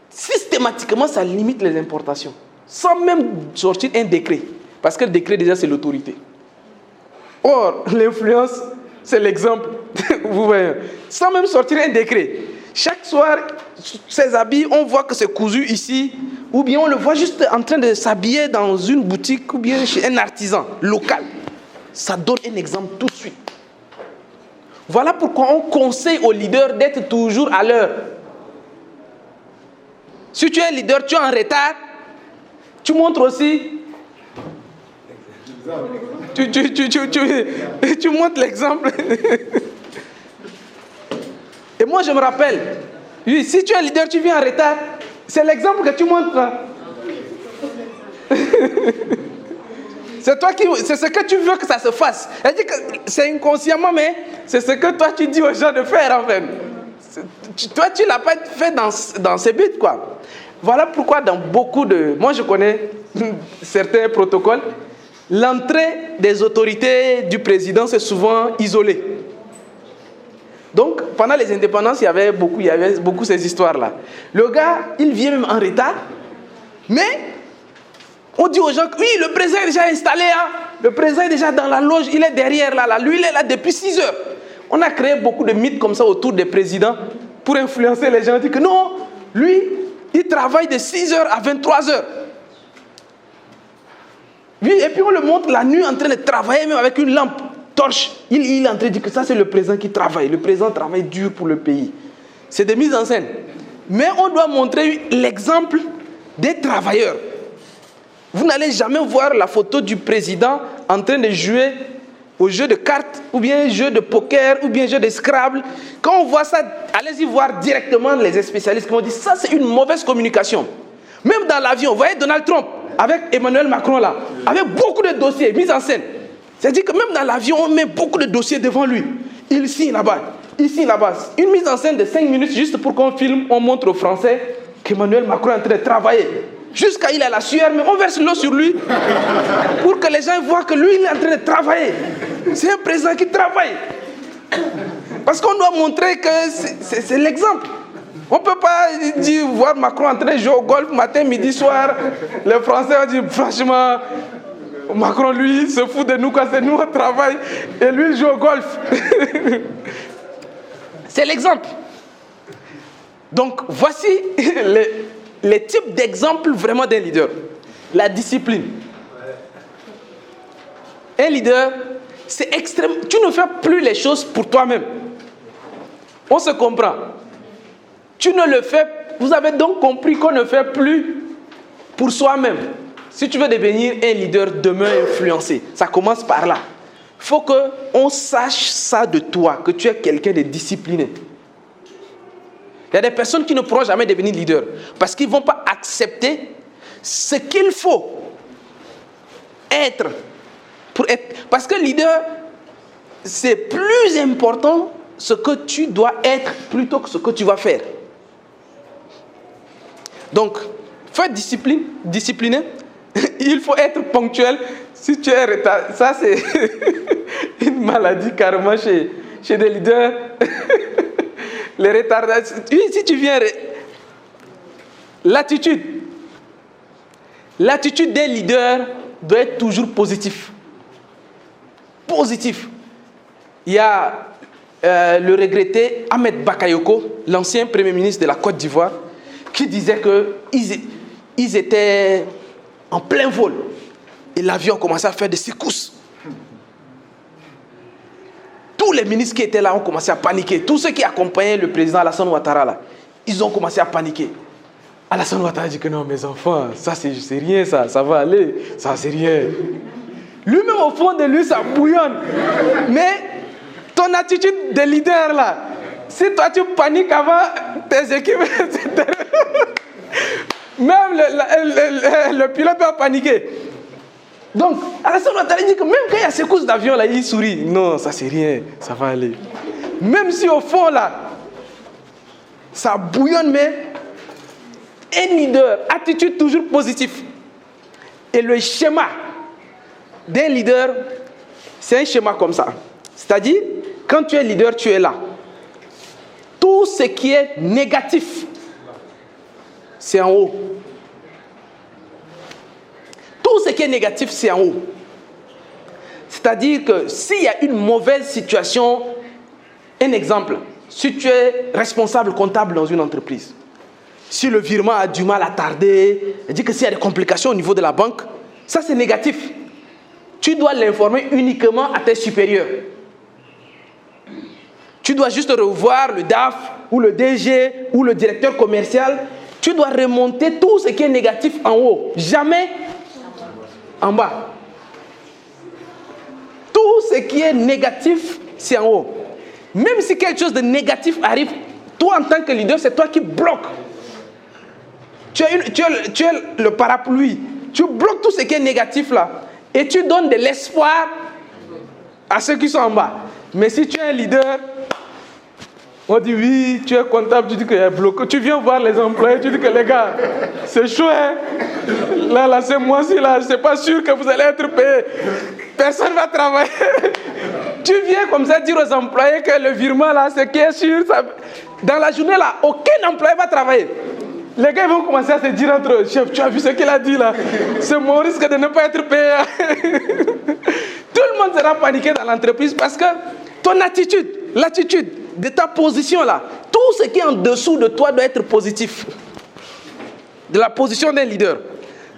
Speaker 1: systématiquement, ça limite les importations. Sans même sortir un décret. Parce que le décret, déjà, c'est l'autorité. Or, l'influence, c'est l'exemple. Vous voyez. Sans même sortir un décret. Chaque soir, ces habits, on voit que c'est cousu ici. Ou bien on le voit juste en train de s'habiller dans une boutique ou bien chez un artisan local. Ça donne un exemple tout de suite. Voilà pourquoi on conseille aux leaders d'être toujours à l'heure. Si tu es leader, tu es en retard, tu montres aussi. Tu montres l'exemple. Et moi, je me rappelle, oui, si tu es leader, tu viens en retard, c'est l'exemple que tu montres. C'est ce que tu veux que ça se fasse. C'est inconsciemment, mais c'est ce que toi, tu dis aux gens de faire, en fait. Toi, tu ne l'as pas fait dans ces buts, quoi. Voilà pourquoi dans beaucoup de... Moi, je connais certains protocoles. L'entrée des autorités du président, c'est souvent isolé. Donc, pendant les indépendances, il y avait beaucoup ces histoires-là. Le gars, il vient même en retard, mais on dit aux gens que oui, le président est déjà installé, hein. Le président est déjà dans la loge, il est derrière là. Lui, il est là depuis 6 heures. On a créé beaucoup de mythes comme ça autour des présidents pour influencer les gens. On dit que non, lui, il travaille de 6h à 23h. Oui, et puis on le montre la nuit en train de travailler, même avec une lampe, torche. Il est en train de dire que ça, c'est le président qui travaille. Le président travaille dur pour le pays. C'est des mises en scène. Mais on doit montrer l'exemple des travailleurs. Vous n'allez jamais voir la photo du président en train de jouer au jeu de cartes, ou bien jeu de poker, ou bien jeu de Scrabble. Quand on voit ça, allez-y voir directement les spécialistes qui vont dire ça, c'est une mauvaise communication. Même dans l'avion, vous voyez Donald Trump avec Emmanuel Macron là, avec beaucoup de dossiers mis en scène. C'est-à-dire que même dans l'avion, on met beaucoup de dossiers devant lui. Il signe là-bas, il signe là-bas. Une mise en scène de 5 minutes juste pour qu'on filme, on montre aux Français qu'Emmanuel Macron est en train de travailler. Jusqu'à il a la sueur, mais on verse l'eau sur lui pour que les gens voient que lui, il est en train de travailler. C'est un président qui travaille. Parce qu'on doit montrer que c'est l'exemple. On ne peut pas dire, voir Macron en train de jouer au golf matin, midi, soir. Les Français ont dit, franchement, Macron, lui, il se fout de nous quand c'est nous, on travaille. Et lui, il joue au golf. C'est l'exemple. Donc, voici les types d'exemples vraiment d'un leader. La discipline. Un leader, c'est extrême. Tu ne fais plus les choses pour toi-même. On se comprend. Tu ne le fais. Vous avez donc compris qu'on ne fait plus pour soi-même. Si tu veux devenir un leader demain influencé, ça commence par là. Il faut qu'on sache ça de toi, que tu es quelqu'un de discipliné. Il y a des personnes qui ne pourront jamais devenir leader parce qu'ils ne vont pas accepter ce qu'il faut être pour être. Parce que leader, c'est plus important ce que tu dois être plutôt que ce que tu vas faire. Donc, il faut être discipliné. Il faut être ponctuel. Si tu es retard, ça c'est une maladie carrément chez des leaders. Les retardats. Si tu viens... L'attitude des leaders doit être toujours positive. Positif. Il y a le regretté Ahmed Bakayoko, l'ancien premier ministre de la Côte d'Ivoire, qui disait qu'ils étaient en plein vol. Et l'avion commençait à faire des secousses. Tous les ministres qui étaient là ont commencé à paniquer. Tous ceux qui accompagnaient le président Alassane Ouattara, là, ils ont commencé à paniquer. Alassane Ouattara dit que non, mes enfants, ça c'est rien, ça va aller, ça c'est rien. Lui-même au fond de lui, ça bouillonne. Mais ton attitude de leader là, si toi tu paniques avant tes équipes, même le pilote va paniquer. Donc, Alassane Ouattara dit que même quand il y a secousse d'avion là, il sourit. Non, ça c'est rien, ça va aller. Même si au fond là, ça bouillonne, mais un leader, attitude toujours positive. Et le schéma d'un leader, c'est un schéma comme ça. C'est-à-dire, quand tu es leader, tu es là. Tout ce qui est négatif, c'est en haut. Tout ce qui est négatif, c'est en haut. C'est-à-dire que s'il y a une mauvaise situation, un exemple, si tu es responsable comptable dans une entreprise, si le virement a du mal à tarder, dit que s'il y a des complications au niveau de la banque, ça c'est négatif. Tu dois l'informer uniquement à tes supérieurs. Tu dois juste revoir le DAF ou le DG ou le directeur commercial. Tu dois remonter tout ce qui est négatif en haut, jamais en bas. Tout ce qui est négatif, c'est en haut. Même si quelque chose de négatif arrive, toi en tant que leader, c'est toi qui bloques. Tu es le parapluie. Tu bloques tout ce qui est négatif là. Et tu donnes de l'espoir à ceux qui sont en bas. Mais si tu es un leader, on dit oui, tu es comptable, tu dis qu'il y a bloqué. Tu viens voir les employés, tu dis que les gars, c'est chaud, hein? Là, c'est moi-ci, là, je ne suis pas sûr que vous allez être payé. Personne ne va travailler. Tu viens comme ça dire aux employés que le virement, là, c'est qui est sûr. Ça... Dans la journée, là, aucun employé va travailler. Les gars vont commencer à se dire entre eux, chef, tu as vu ce qu'il a dit là? C'est mon risque de ne pas être payé. Tout le monde sera paniqué dans l'entreprise parce que ton attitude, l'attitude de ta position là, tout Tout ce qui est en dessous de toi doit être positif. De la position d'un leader.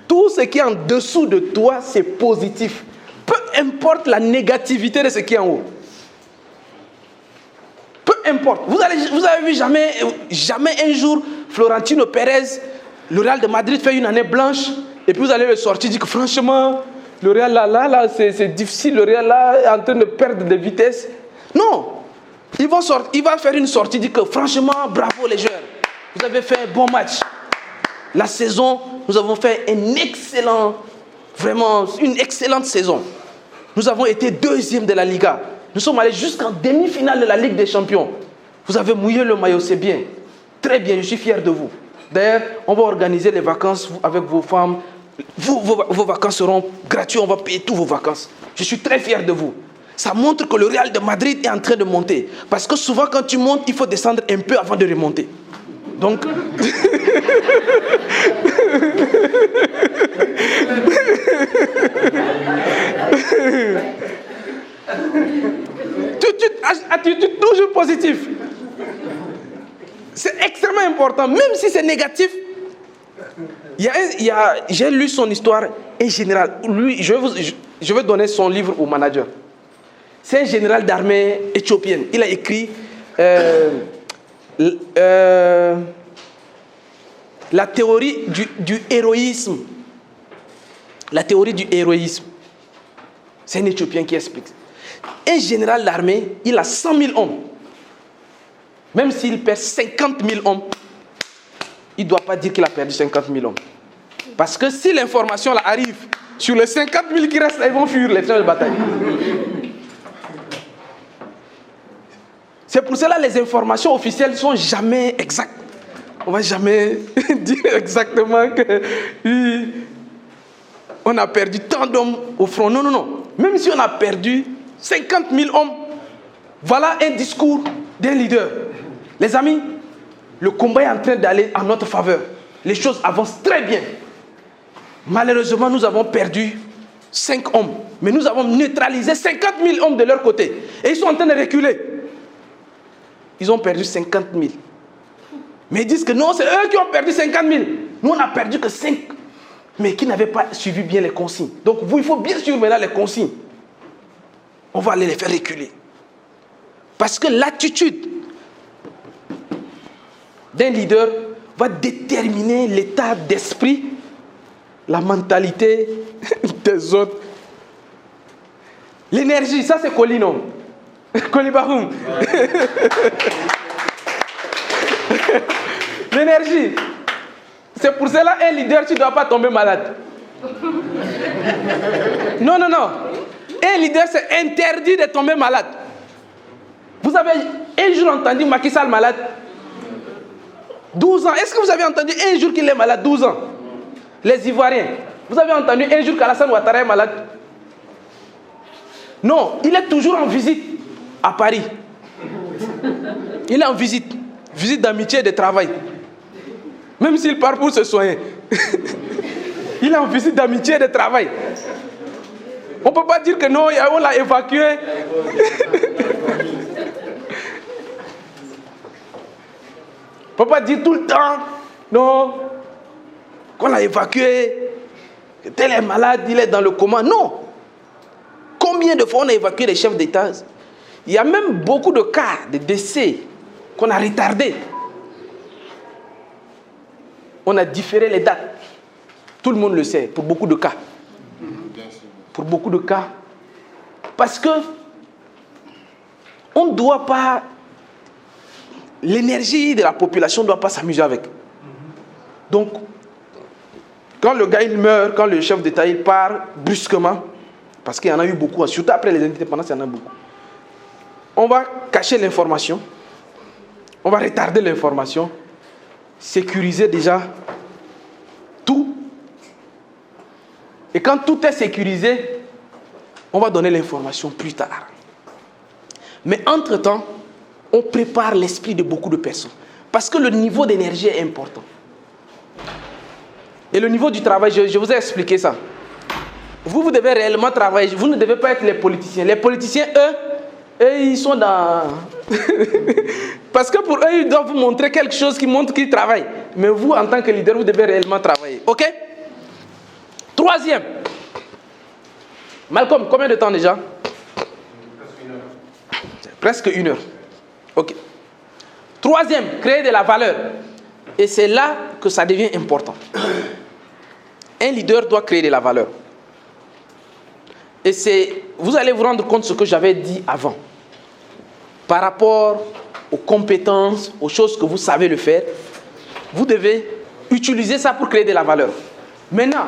Speaker 1: Tout ce qui est en dessous de toi, c'est positif. Peu importe la négativité de ce qui est en haut. Peu importe. Vous avez vu jamais un jour Florentino Pérez, le Real de Madrid fait une année blanche, et puis vous allez le sortir, dire que franchement, le Real là, c'est difficile, le Real là est en train de perdre de vitesse. Non. Il va faire une sortie, dire que franchement, bravo les joueurs. Vous avez fait un bon match. La saison, nous avons fait une excellente saison. Nous avons été 2e de la Liga. Nous sommes allés jusqu'en demi-finale de la Ligue des Champions. Vous avez mouillé le maillot, c'est bien. Très bien, je suis fier de vous. D'ailleurs, on va organiser les vacances avec vos femmes. Vos vacances seront gratuites, on va payer toutes vos vacances. Je suis très fier de vous. Ça montre que le Real de Madrid est en train de monter. Parce que souvent, quand tu montes, il faut descendre un peu avant de remonter. Donc... attitude toujours positive. C'est extrêmement important, même si c'est négatif. J'ai lu son histoire, un général. Lui, je vais donner son livre au manager. C'est un général d'armée éthiopienne. Il a écrit la théorie du héroïsme. La théorie du héroïsme. C'est un Éthiopien qui explique. Un général d'armée, il a 100 000 hommes. Même s'il perd 50 000 hommes, il ne doit pas dire qu'il a perdu 50 000 hommes. Parce que si l'information là arrive, sur les 50 000 qui restent, ils vont fuir les champs de bataille. C'est pour cela que les informations officielles ne sont jamais exactes. On ne va jamais dire exactement qu'on a perdu tant d'hommes au front. Non, non, non. Même si on a perdu 50 000 hommes, voilà un discours d'un leader. Les amis, le combat est en train d'aller en notre faveur. Les choses avancent très bien. Malheureusement, nous avons perdu 5 hommes. Mais nous avons neutralisé 50 000 hommes de leur côté. Et ils sont en train de reculer. Ils ont perdu 50 000. Mais ils disent que non, c'est eux qui ont perdu 50 000. Nous, on n'a perdu que 5. Mais qui n'avaient pas suivi bien les consignes. Donc, il faut bien suivre maintenant les consignes. On va aller les faire reculer. Parce que l'attitude d'un leader va déterminer l'état d'esprit, la mentalité des autres. L'énergie, ça c'est Colino. Colibaroum. L'énergie. C'est pour cela un leader, tu ne dois pas tomber malade. Non, non, non. Un leader, c'est interdit de tomber malade. Vous avez un jour entendu Macky Sall malade? 12 ans. Est-ce que vous avez entendu un jour qu'il est malade? 12 ans. Les Ivoiriens. Vous avez entendu un jour qu'Alassane Ouattara est malade? Non, il est toujours en visite à Paris. Il est en visite. Visite d'amitié et de travail. Même s'il part pour se soigner. Il est en visite d'amitié et de travail. On ne peut pas dire que non, on l'a évacué. On ne peut pas dire tout le temps, non, qu'on l'a évacué, que tel est malade, il est dans le coma. Non. Combien de fois on a évacué les chefs d'État? Il y a même beaucoup de cas de décès qu'on a retardés. On a différé les dates. Tout le monde le sait, pour beaucoup de cas. Pour beaucoup de cas. Parce que on ne doit pas... L'énergie de la population ne doit pas s'amuser avec. Donc, quand le gars il meurt, quand le chef d'État il part brusquement, parce qu'il y en a eu beaucoup, surtout après les indépendances, il y en a beaucoup. On va cacher l'information, on va retarder l'information, sécuriser déjà tout. Et quand tout est sécurisé, on va donner l'information plus tard. Mais entre-temps, on prépare l'esprit de beaucoup de personnes. Parce que le niveau d'énergie est important. Et le niveau du travail, je vous ai expliqué ça. Vous devez réellement travailler. Vous ne devez pas être les politiciens. Les politiciens, eux, ils sont dans Parce que pour eux, ils doivent vous montrer quelque chose qui montre qu'ils travaillent. Mais vous, en tant que leader, vous devez réellement travailler. OK? Troisième. Malcolm, combien de temps déjà? Presque une heure. OK. Troisième, créer de la valeur. Et c'est là que ça devient important. Un leader doit créer de la valeur. Et vous allez vous rendre compte de ce que j'avais dit avant. Par rapport aux compétences, aux choses que vous savez le faire, vous devez utiliser ça pour créer de la valeur. Maintenant,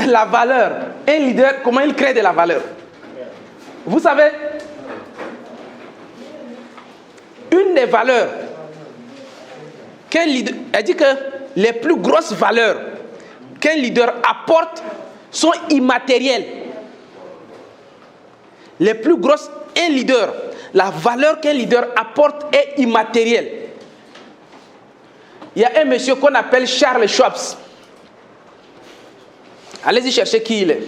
Speaker 1: la valeur, un leader, comment il crée de la valeur? Vous savez, une des valeurs qu'un leader, elle dit que les plus grosses valeurs qu'un leader apporte sont immatérielles. Les plus grosses, un leader, la valeur qu'un leader apporte est immatérielle. Il y a un monsieur qu'on appelle Charles Schwab. Allez-y chercher qui il est.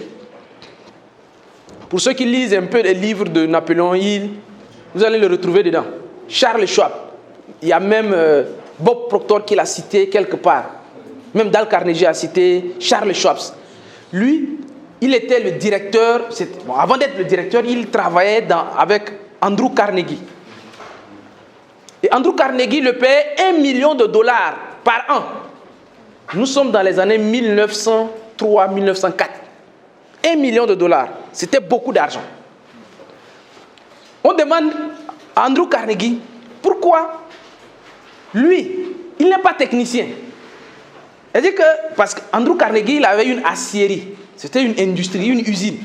Speaker 1: Pour ceux qui lisent un peu les livres de Napoléon Hill, vous allez le retrouver dedans. Charles Schwab. Il y a même Bob Proctor qui l'a cité quelque part. Même Dale Carnegie a cité Charles Schwab. Lui, il était le directeur. Bon, avant d'être le directeur, il travaillait avec Andrew Carnegie. Et Andrew Carnegie le payait $1 million par an. Nous sommes dans les années 1903-1904. $1 million. C'était beaucoup d'argent. On demande à Andrew Carnegie pourquoi lui, il n'est pas technicien. Elle dit que parce qu'Andrew Carnegie, il avait une aciérie. C'était une industrie, une usine.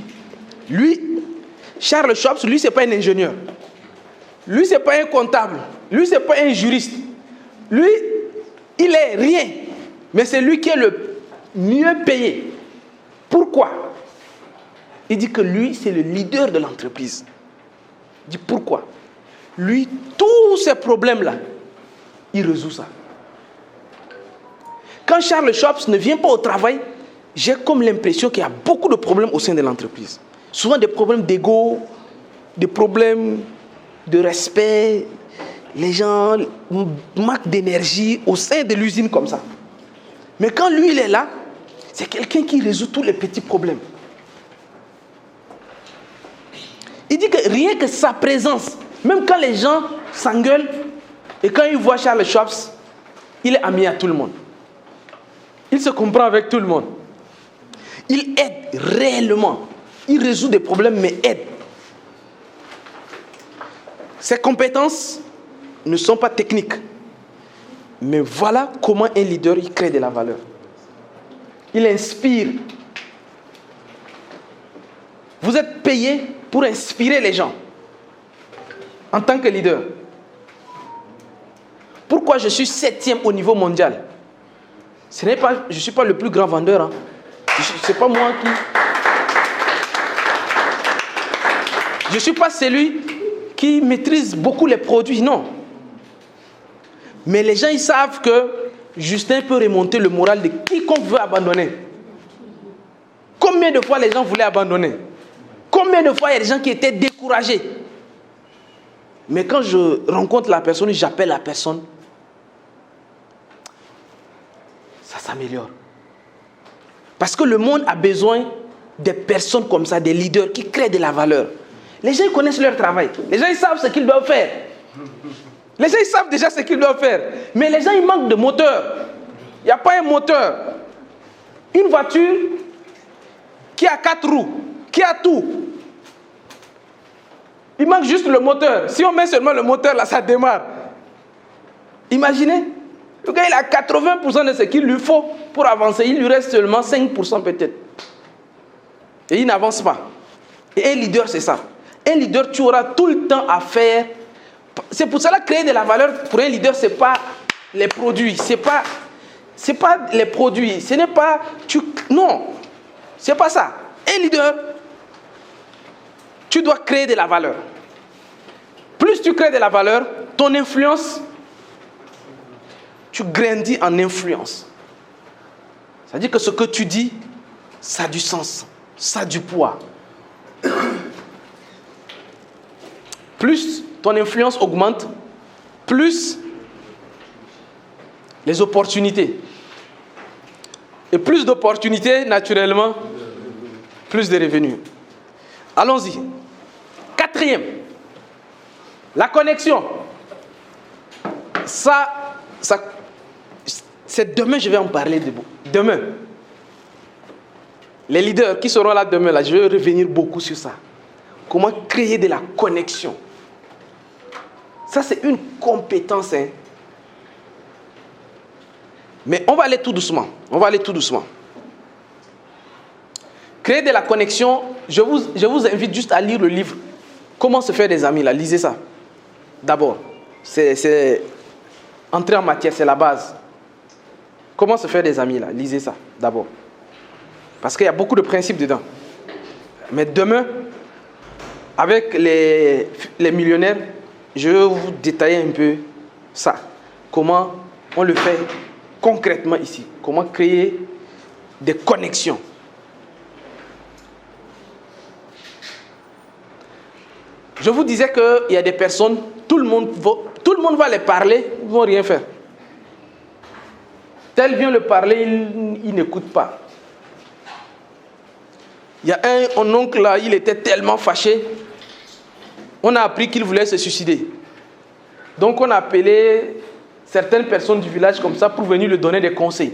Speaker 1: Lui, Charles Schwab, lui, ce n'est pas un ingénieur. Lui, ce n'est pas un comptable. Lui, ce n'est pas un juriste. Lui, il est rien. Mais c'est lui qui est le mieux payé. Pourquoi? Il dit que lui, c'est le leader de l'entreprise. Il dit pourquoi? Lui, tous ces problèmes-là, il résout ça. Quand Charles Schwab ne vient pas au travail, j'ai comme l'impression qu'il y a beaucoup de problèmes au sein de l'entreprise. Souvent des problèmes d'ego, des problèmes de respect. Les gens manquent d'énergie au sein de l'usine comme ça. Mais quand lui, il est là, c'est quelqu'un qui résout tous les petits problèmes. Il dit que rien que sa présence, même quand les gens s'engueulent, et quand ils voient Charles Schwab, il est ami à tout le monde. Il se comprend avec tout le monde. Il aide réellement. Il résout des problèmes, mais aide. Ses compétences ne sont pas techniques. Mais voilà comment un leader il crée de la valeur. Il inspire. Vous êtes payé pour inspirer les gens. En tant que leader. Pourquoi je suis 7e au niveau mondial? Je ne suis pas le plus grand vendeur. Hein. Ce n'est pas moi qui... Je ne suis pas celui qui maîtrise beaucoup les produits, non. Mais les gens, ils savent que Justin peut remonter le moral de quiconque veut abandonner. Combien de fois les gens voulaient abandonner? Combien de fois il y a des gens qui étaient découragés? Mais quand je rencontre la personne, j'appelle la personne, ça s'améliore. Parce que le monde a besoin des personnes comme ça, des leaders qui créent de la valeur. Les gens ils connaissent leur travail. Les gens ils savent ce qu'ils doivent faire. Les gens ils savent déjà ce qu'ils doivent faire. Mais les gens ils manquent de moteur. Il n'y a pas un moteur. Une voiture qui a 4 roues, qui a tout. Il manque juste le moteur. Si on met seulement le moteur là, ça démarre. Imaginez. Le gars il a 80% de ce qu'il lui faut pour avancer. Il lui reste seulement 5% peut-être. Et il n'avance pas. Et un leader c'est ça. Un leader, tu auras tout le temps à faire. C'est pour cela que créer de la valeur pour un leader, ce n'est pas les produits. C'est pas les produits. Ce n'est pas... non, ce n'est pas ça. Un leader, tu dois créer de la valeur. Plus tu crées de la valeur, ton influence, tu grandis en influence. C'est-à-dire que ce que tu dis, ça a du sens, ça a du poids. Plus ton influence augmente, plus les opportunités. Et plus d'opportunités, naturellement, plus de revenus. Allons-y. 4e, la connexion. Ça, c'est demain, je vais en parler de vous. Demain. Les leaders qui seront là demain, là, je vais revenir beaucoup sur ça. Comment créer de la connexion. Ça, c'est une compétence. Hein. Mais on va aller tout doucement. Créer de la connexion, je vous invite juste à lire le livre. Comment se faire des amis, là. Lisez ça. D'abord. C'est entrer en matière, c'est la base. Comment se faire des amis, là. Lisez ça, d'abord. Parce qu'il y a beaucoup de principes dedans. Mais demain, avec les millionnaires, je vais vous détailler un peu ça. Comment on le fait concrètement ici. Comment créer des connexions. Je vous disais qu'il y a des personnes, tout le monde va les parler, ils ne vont rien faire. Tel vient le parler, il n'écoute pas. Il y a un oncle là, il était tellement fâché. On a appris qu'il voulait se suicider. Donc on a appelé certaines personnes du village comme ça pour venir lui donner des conseils.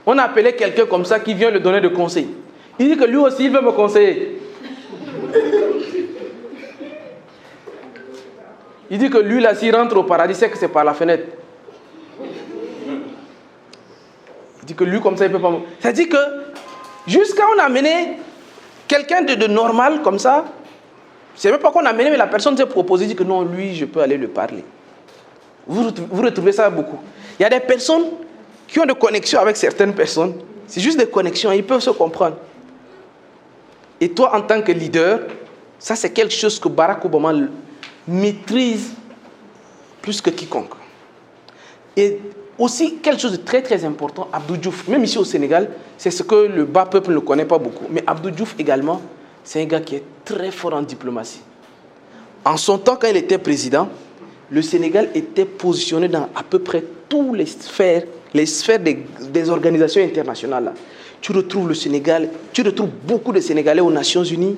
Speaker 1: On a appelé quelqu'un comme ça qui vient lui donner des conseils. Il dit que lui aussi il veut me conseiller. Il dit que lui là, s'il rentre au paradis, c'est que c'est par la fenêtre. Il dit que lui comme ça il ne peut pas... Ça dit que jusqu'à on a amené quelqu'un de normal comme ça, c'est même pas qu'on a amené, mais la personne s'est proposée, dit que non, lui, je peux aller le parler. Vous retrouvez ça beaucoup. Il y a des personnes qui ont des connexions avec certaines personnes. C'est juste des connexions, ils peuvent se comprendre. Et toi, en tant que leader, ça c'est quelque chose que Barack Obama maîtrise plus que quiconque. Et aussi, quelque chose de très très important, Abdou Diouf, même ici au Sénégal, c'est ce que le bas peuple ne connaît pas beaucoup. Mais Abdou Diouf également, c'est un gars qui est très fort en diplomatie. En son temps, quand il était président, le Sénégal était positionné dans à peu près toutes les sphères des organisations internationales. Là. Tu retrouves le Sénégal, tu retrouves beaucoup de Sénégalais aux Nations Unies,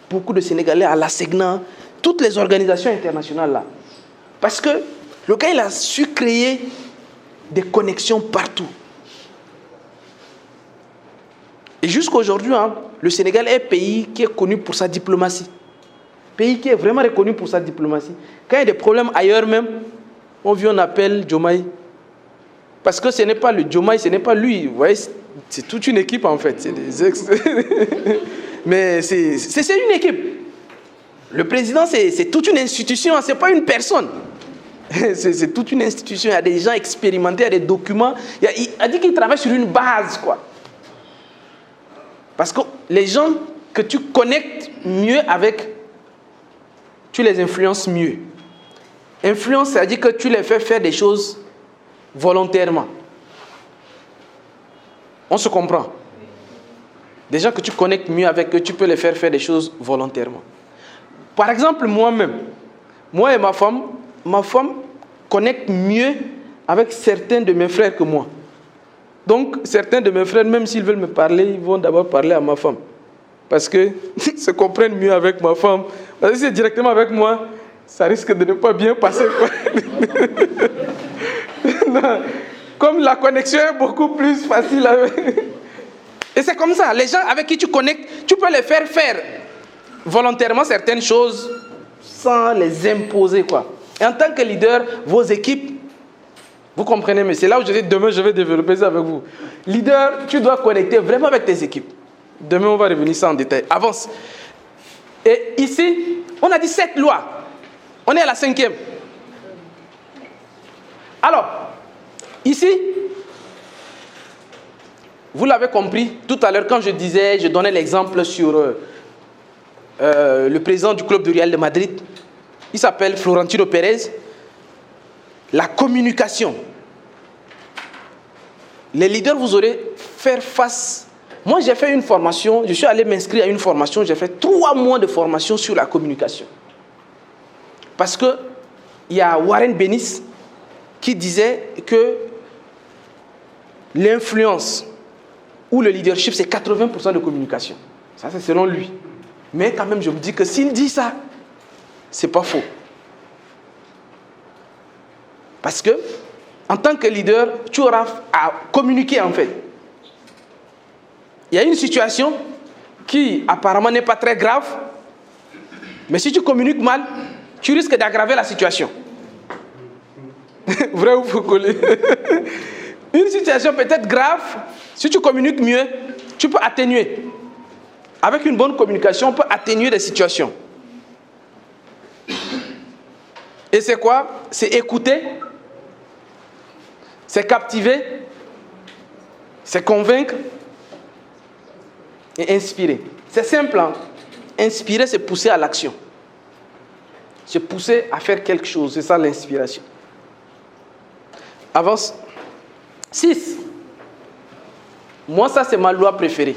Speaker 1: beaucoup de Sénégalais à la SEGNA, toutes les organisations internationales là. Parce que le gars, il a su créer des connexions partout. Et jusqu'à aujourd'hui, hein, le Sénégal est un pays qui est connu pour sa diplomatie. Pays qui est vraiment reconnu pour sa diplomatie. Quand il y a des problèmes ailleurs même, on appelle Diomaye. Parce que ce n'est pas le Diomaye, ce n'est pas lui. Vous voyez, c'est toute une équipe en fait. C'est des Mais c'est une équipe. Le président, c'est toute une institution, ce n'est pas une personne. C'est toute une institution. Il y a des gens expérimentés, il y a des documents. Il a dit qu'il travaille sur une base, quoi. Parce que les gens que tu connectes mieux avec, tu les influences mieux. Influence, c'est-à-dire que tu les fais faire des choses volontairement. On se comprend. Des gens que tu connectes mieux avec eux, tu peux les faire faire des choses volontairement. Par exemple, moi-même, moi et ma femme connecte mieux avec certains de mes frères que moi. Donc, certains de mes frères, même s'ils veulent me parler, ils vont d'abord parler à ma femme. Parce qu'ils se comprennent mieux avec ma femme. Parce que si c'est directement avec moi, ça risque de ne pas bien passer. Non. Comme la connexion est beaucoup plus facile avec... Et c'est comme ça, les gens avec qui tu connectes, tu peux les faire volontairement certaines choses sans les imposer, quoi. Et en tant que leader, vos équipes, vous comprenez, mais c'est là où je dis demain je vais développer ça avec vous. Leader, tu dois connecter vraiment avec tes équipes. Demain on va revenir ça en détail. Avance. Et ici, on a dit 7 lois. On est à la 5e. Alors, ici, vous l'avez compris tout à l'heure quand je donnais l'exemple sur le président du club du Real de Madrid. Il s'appelle Florentino Pérez. La communication. Les leaders, vous aurez faire face. Moi, j'ai fait une formation, je suis allé m'inscrire à une formation, j'ai fait 3 mois de formation sur la communication. Parce qu'il y a Warren Bennis qui disait que l'influence ou le leadership, c'est 80% de communication. Ça, c'est selon lui. Mais quand même, je me dis que s'il dit ça, c'est pas faux. Parce que, en tant que leader, tu auras à communiquer en fait. Il y a une situation qui apparemment n'est pas très grave, mais si tu communiques mal, tu risques d'aggraver la situation. Vrai ou faux, collé? Une situation peut-être grave, si tu communiques mieux, tu peux atténuer. Avec une bonne communication, on peut atténuer des situations. Et c'est quoi? C'est écouter, c'est captiver, c'est convaincre et inspirer. C'est simple, hein? Inspirer, c'est pousser à l'action. C'est pousser à faire quelque chose. C'est ça l'inspiration. Avance. 6. Moi, ça, c'est ma loi préférée.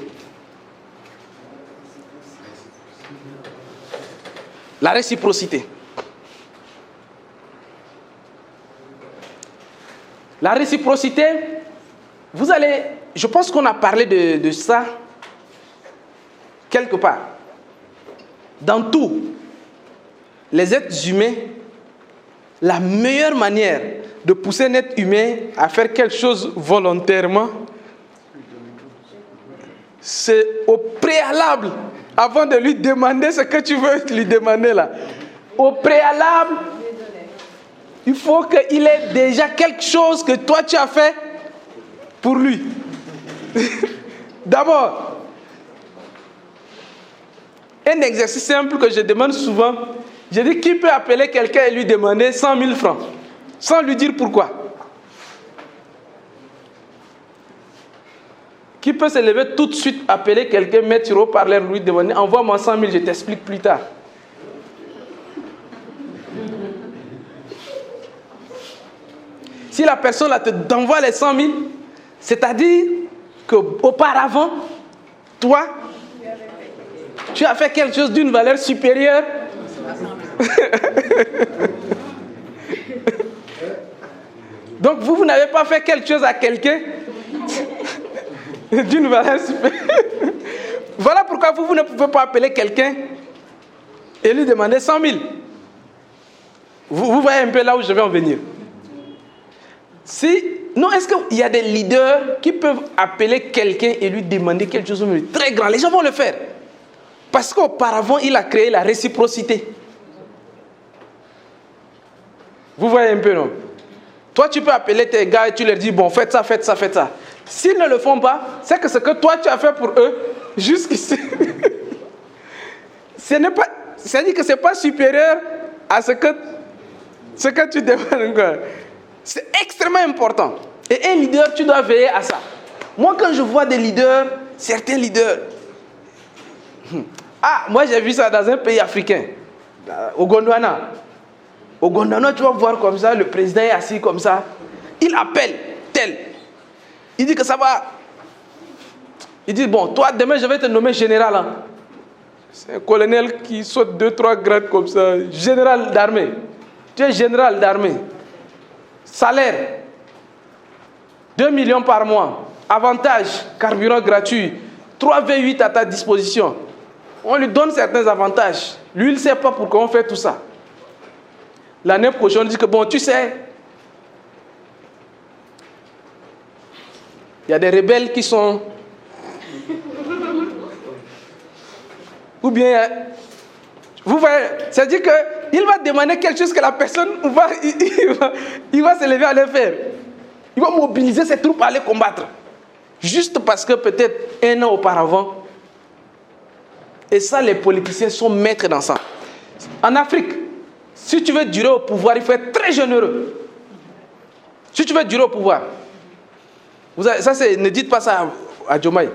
Speaker 1: La réciprocité. La réciprocité, vous allez... Je pense qu'on a parlé de ça quelque part. Dans tout, les êtres humains, la meilleure manière de pousser un être humain à faire quelque chose volontairement, c'est au préalable, avant de lui demander ce que tu veux lui demander là. Au préalable, il faut qu'il ait déjà quelque chose que toi tu as fait pour lui. D'abord, un exercice simple que je demande souvent, je dis qui peut appeler quelqu'un et lui demander 100 000 francs sans lui dire pourquoi? Qui peut se lever tout de suite, appeler quelqu'un, mettre sur haut-parleur, lui demander envoie-moi 100 000, je t'explique plus tard. Si la personne là t'envoie les 100 000, c'est-à-dire qu'auparavant, toi, tu as fait quelque chose d'une valeur supérieure. Donc vous n'avez pas fait quelque chose à quelqu'un d'une valeur supérieure. Voilà pourquoi vous ne pouvez pas appeler quelqu'un et lui demander 100 000. Vous voyez un peu là où je vais en venir. Non, est-ce qu'il y a des leaders qui peuvent appeler quelqu'un et lui demander quelque chose de très grand? Les gens vont le faire. Parce qu'auparavant, il a créé la réciprocité. Vous voyez un peu, non? Toi, tu peux appeler tes gars et tu leur dis, bon, faites ça, faites ça, faites ça. S'ils ne le font pas, c'est que ce que toi, tu as fait pour eux, jusqu'ici, c'est-à-dire que ce n'est pas supérieur à ce que tu demandes. C'est extrêmement important. Et un leader, tu dois veiller à ça. Moi, quand je vois des leaders, certains leaders... moi j'ai vu ça dans un pays africain, au Gondwana. Au Gondwana, tu vas voir comme ça, le président est assis comme ça. Il appelle tel. Il dit que ça va. Il dit, bon, toi, demain, je vais te nommer général. Hein. C'est un colonel qui saute 2-3 grades comme ça. Général d'armée. Tu es général d'armée. Salaire, 2 millions par mois. Avantage, carburant gratuit. 3 V8 à ta disposition. On lui donne certains avantages. Lui, il ne sait pas pourquoi on fait tout ça. L'année prochaine, on dit que bon, tu sais, il y a des rebelles qui sont... Ou bien, vous voyez, c'est-à-dire qu'il va demander quelque chose que la personne il va se lever à le faire. Il va mobiliser ses troupes à aller combattre. Juste parce que peut-être un an auparavant, et ça, les politiciens sont maîtres dans ça. En Afrique, si tu veux durer au pouvoir, il faut être très généreux. Si tu veux durer au pouvoir, ne dites pas ça à Diomaye.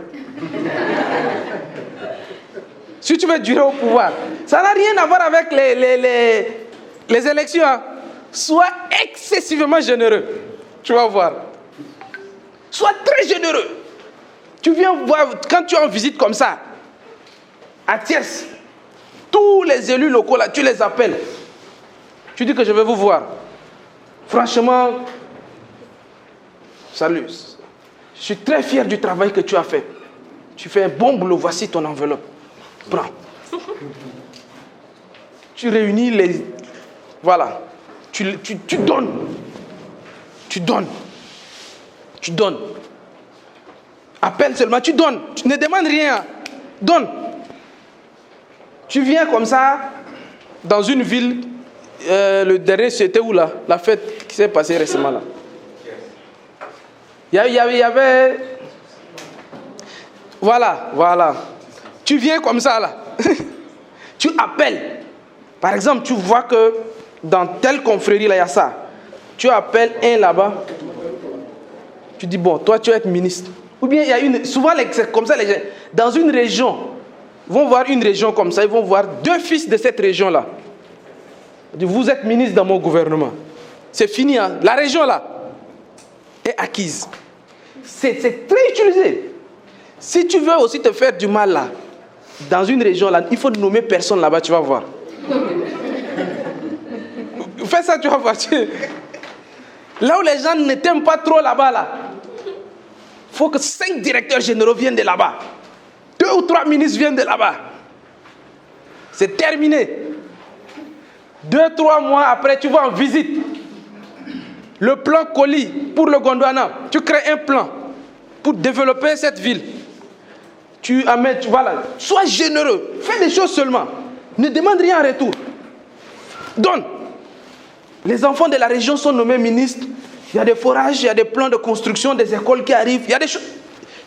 Speaker 1: Si tu veux durer au pouvoir, ça n'a rien à voir avec les élections. Hein. Sois excessivement généreux. Tu vas voir. Sois très généreux. Tu viens voir, quand tu es en visite comme ça, à Thiès, tous les élus locaux là, tu les appelles. Tu dis que je vais vous voir. Franchement, salut. Je suis très fier du travail que tu as fait. Tu fais un bon boulot, voici ton enveloppe. Prends. Tu réunis les... Voilà. Tu donnes. Tu donnes. Tu donnes. Appelle seulement, tu donnes. Tu ne demandes rien. Donne. Tu viens comme ça, dans une ville, le dernier, c'était où là? La fête qui s'est passée récemment là. Il y avait... Voilà. Tu viens comme ça là. Tu appelles. Par exemple, tu vois que dans telle confrérie là, il y a ça. Tu appelles un là-bas. Tu dis, bon, toi tu vas être ministre. Ou bien il y a une... Souvent, c'est comme ça les gens. Dans une région, ils vont voir une région comme ça, ils vont voir deux fils de cette région-là. Vous êtes ministre dans mon gouvernement. C'est fini, hein? La région là est acquise. C'est très utilisé. Si tu veux aussi te faire du mal là, dans une région là, il faut nommer personne là-bas, tu vas voir. Fais ça, tu vas voir. Là où les gens ne t'aiment pas trop là-bas là, il faut que 5 directeurs généraux viennent de là-bas. 2 ou 3 ministres viennent de là-bas. C'est terminé. 2-3 mois après, tu vas en visite. Le plan Koli pour le Gondwana, tu crées un plan pour développer cette ville. Tu amènes, voilà. Sois généreux. Fais des choses seulement. Ne demande rien en retour. Donne. Les enfants de la région sont nommés ministres. Il y a des forages, il y a des plans de construction, des écoles qui arrivent. Il y a des choses.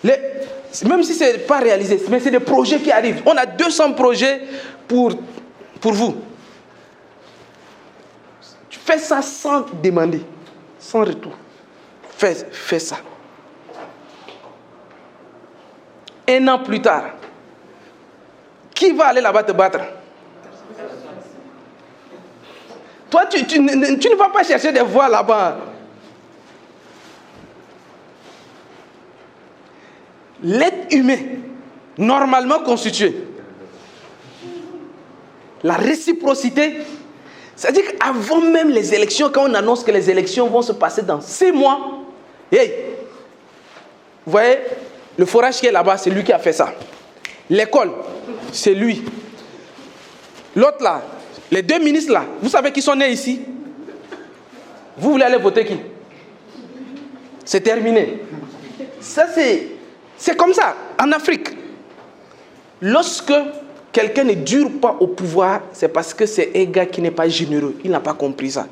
Speaker 1: Même si ce n'est pas réalisé, mais c'est des projets qui arrivent. On a 200 projets pour vous. Tu fais ça sans demander, sans retour. Fais ça. 1 an plus tard, qui va aller là-bas te battre? Toi, tu ne vas pas chercher des voix là-bas. L'être humain, normalement constitué, la réciprocité, c'est-à-dire qu'avant même les élections, quand on annonce que les élections vont se passer dans 6 mois, hey, vous voyez, le forage qui est là-bas, c'est lui qui a fait ça. L'école, c'est lui. L'autre là, les 2 ministres là, vous savez qui sont nés ici? Vous voulez aller voter qui? C'est terminé. Ça c'est comme ça, en Afrique. Lorsque quelqu'un ne dure pas au pouvoir, c'est parce que c'est un gars qui n'est pas généreux. Il n'a pas compris ça.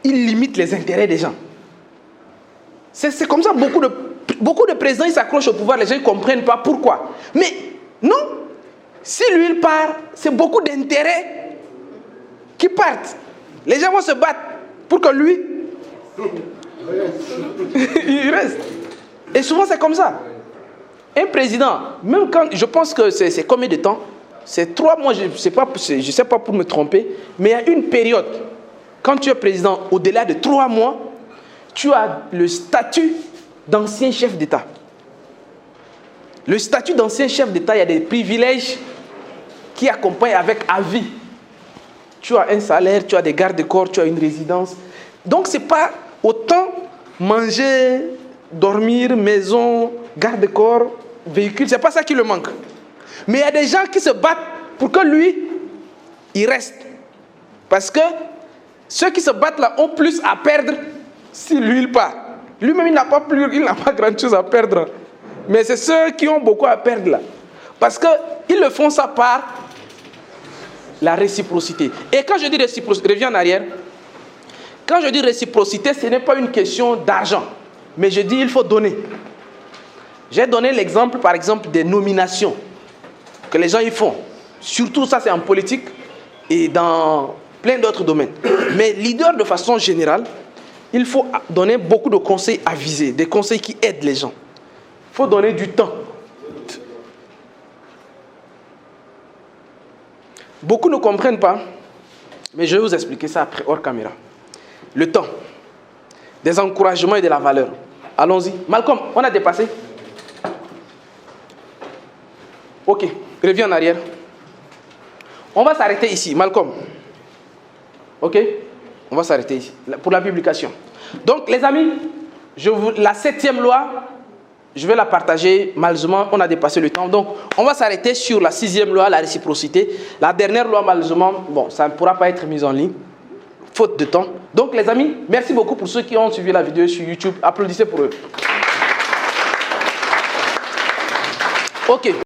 Speaker 1: Il limite les intérêts des gens. C'est comme ça, beaucoup de présidents, ils s'accrochent au pouvoir, les gens ne comprennent pas pourquoi. Mais non, si lui il part, c'est beaucoup d'intérêts qui partent. Les gens vont se battre pour que lui, il reste. Et souvent c'est comme ça. Un président, même quand, je pense que c'est combien de temps? C'est 3 mois, je ne sais pas pour me tromper, mais il y a une période, quand tu es président, au-delà de 3 mois, tu as le statut d'ancien chef d'État. Le statut d'ancien chef d'État, il y a des privilèges qui accompagnent avec avis. Tu as un salaire, tu as des gardes-corps, tu as une résidence. Donc ce n'est pas autant manger, dormir, maison, garde-corps, véhicule, ce n'est pas ça qui le manque. Mais il y a des gens qui se battent pour que lui, il reste. Parce que ceux qui se battent là ont plus à perdre si lui il part. Lui-même, il n'a pas grand-chose à perdre. Mais c'est ceux qui ont beaucoup à perdre là. Parce qu'ils le font ça par la réciprocité. Et quand je dis réciprocité, reviens en arrière. Quand je dis réciprocité, ce n'est pas une question d'argent. Mais je dis il faut donner. J'ai donné l'exemple, par exemple, des nominations que les gens y font. Surtout ça, c'est en politique et dans plein d'autres domaines. Mais leader, de façon générale, il faut donner beaucoup de conseils avisés, des conseils qui aident les gens. Il faut donner du temps. Beaucoup ne comprennent pas, mais je vais vous expliquer ça après, hors caméra. Le temps, des encouragements et de la valeur. Allons-y. Malcolm, on a dépassé? Ok, reviens en arrière. On va s'arrêter ici, Malcolm. Ok? On va s'arrêter ici pour la publication. Donc, les amis, la 7e loi, je vais la partager. Malheureusement, on a dépassé le temps. Donc, on va s'arrêter sur la 6e loi, la réciprocité. La dernière loi, malheureusement, bon, ça ne pourra pas être mise en ligne, faute de temps. Donc, les amis, merci beaucoup pour ceux qui ont suivi la vidéo sur YouTube. Applaudissez pour eux. OK.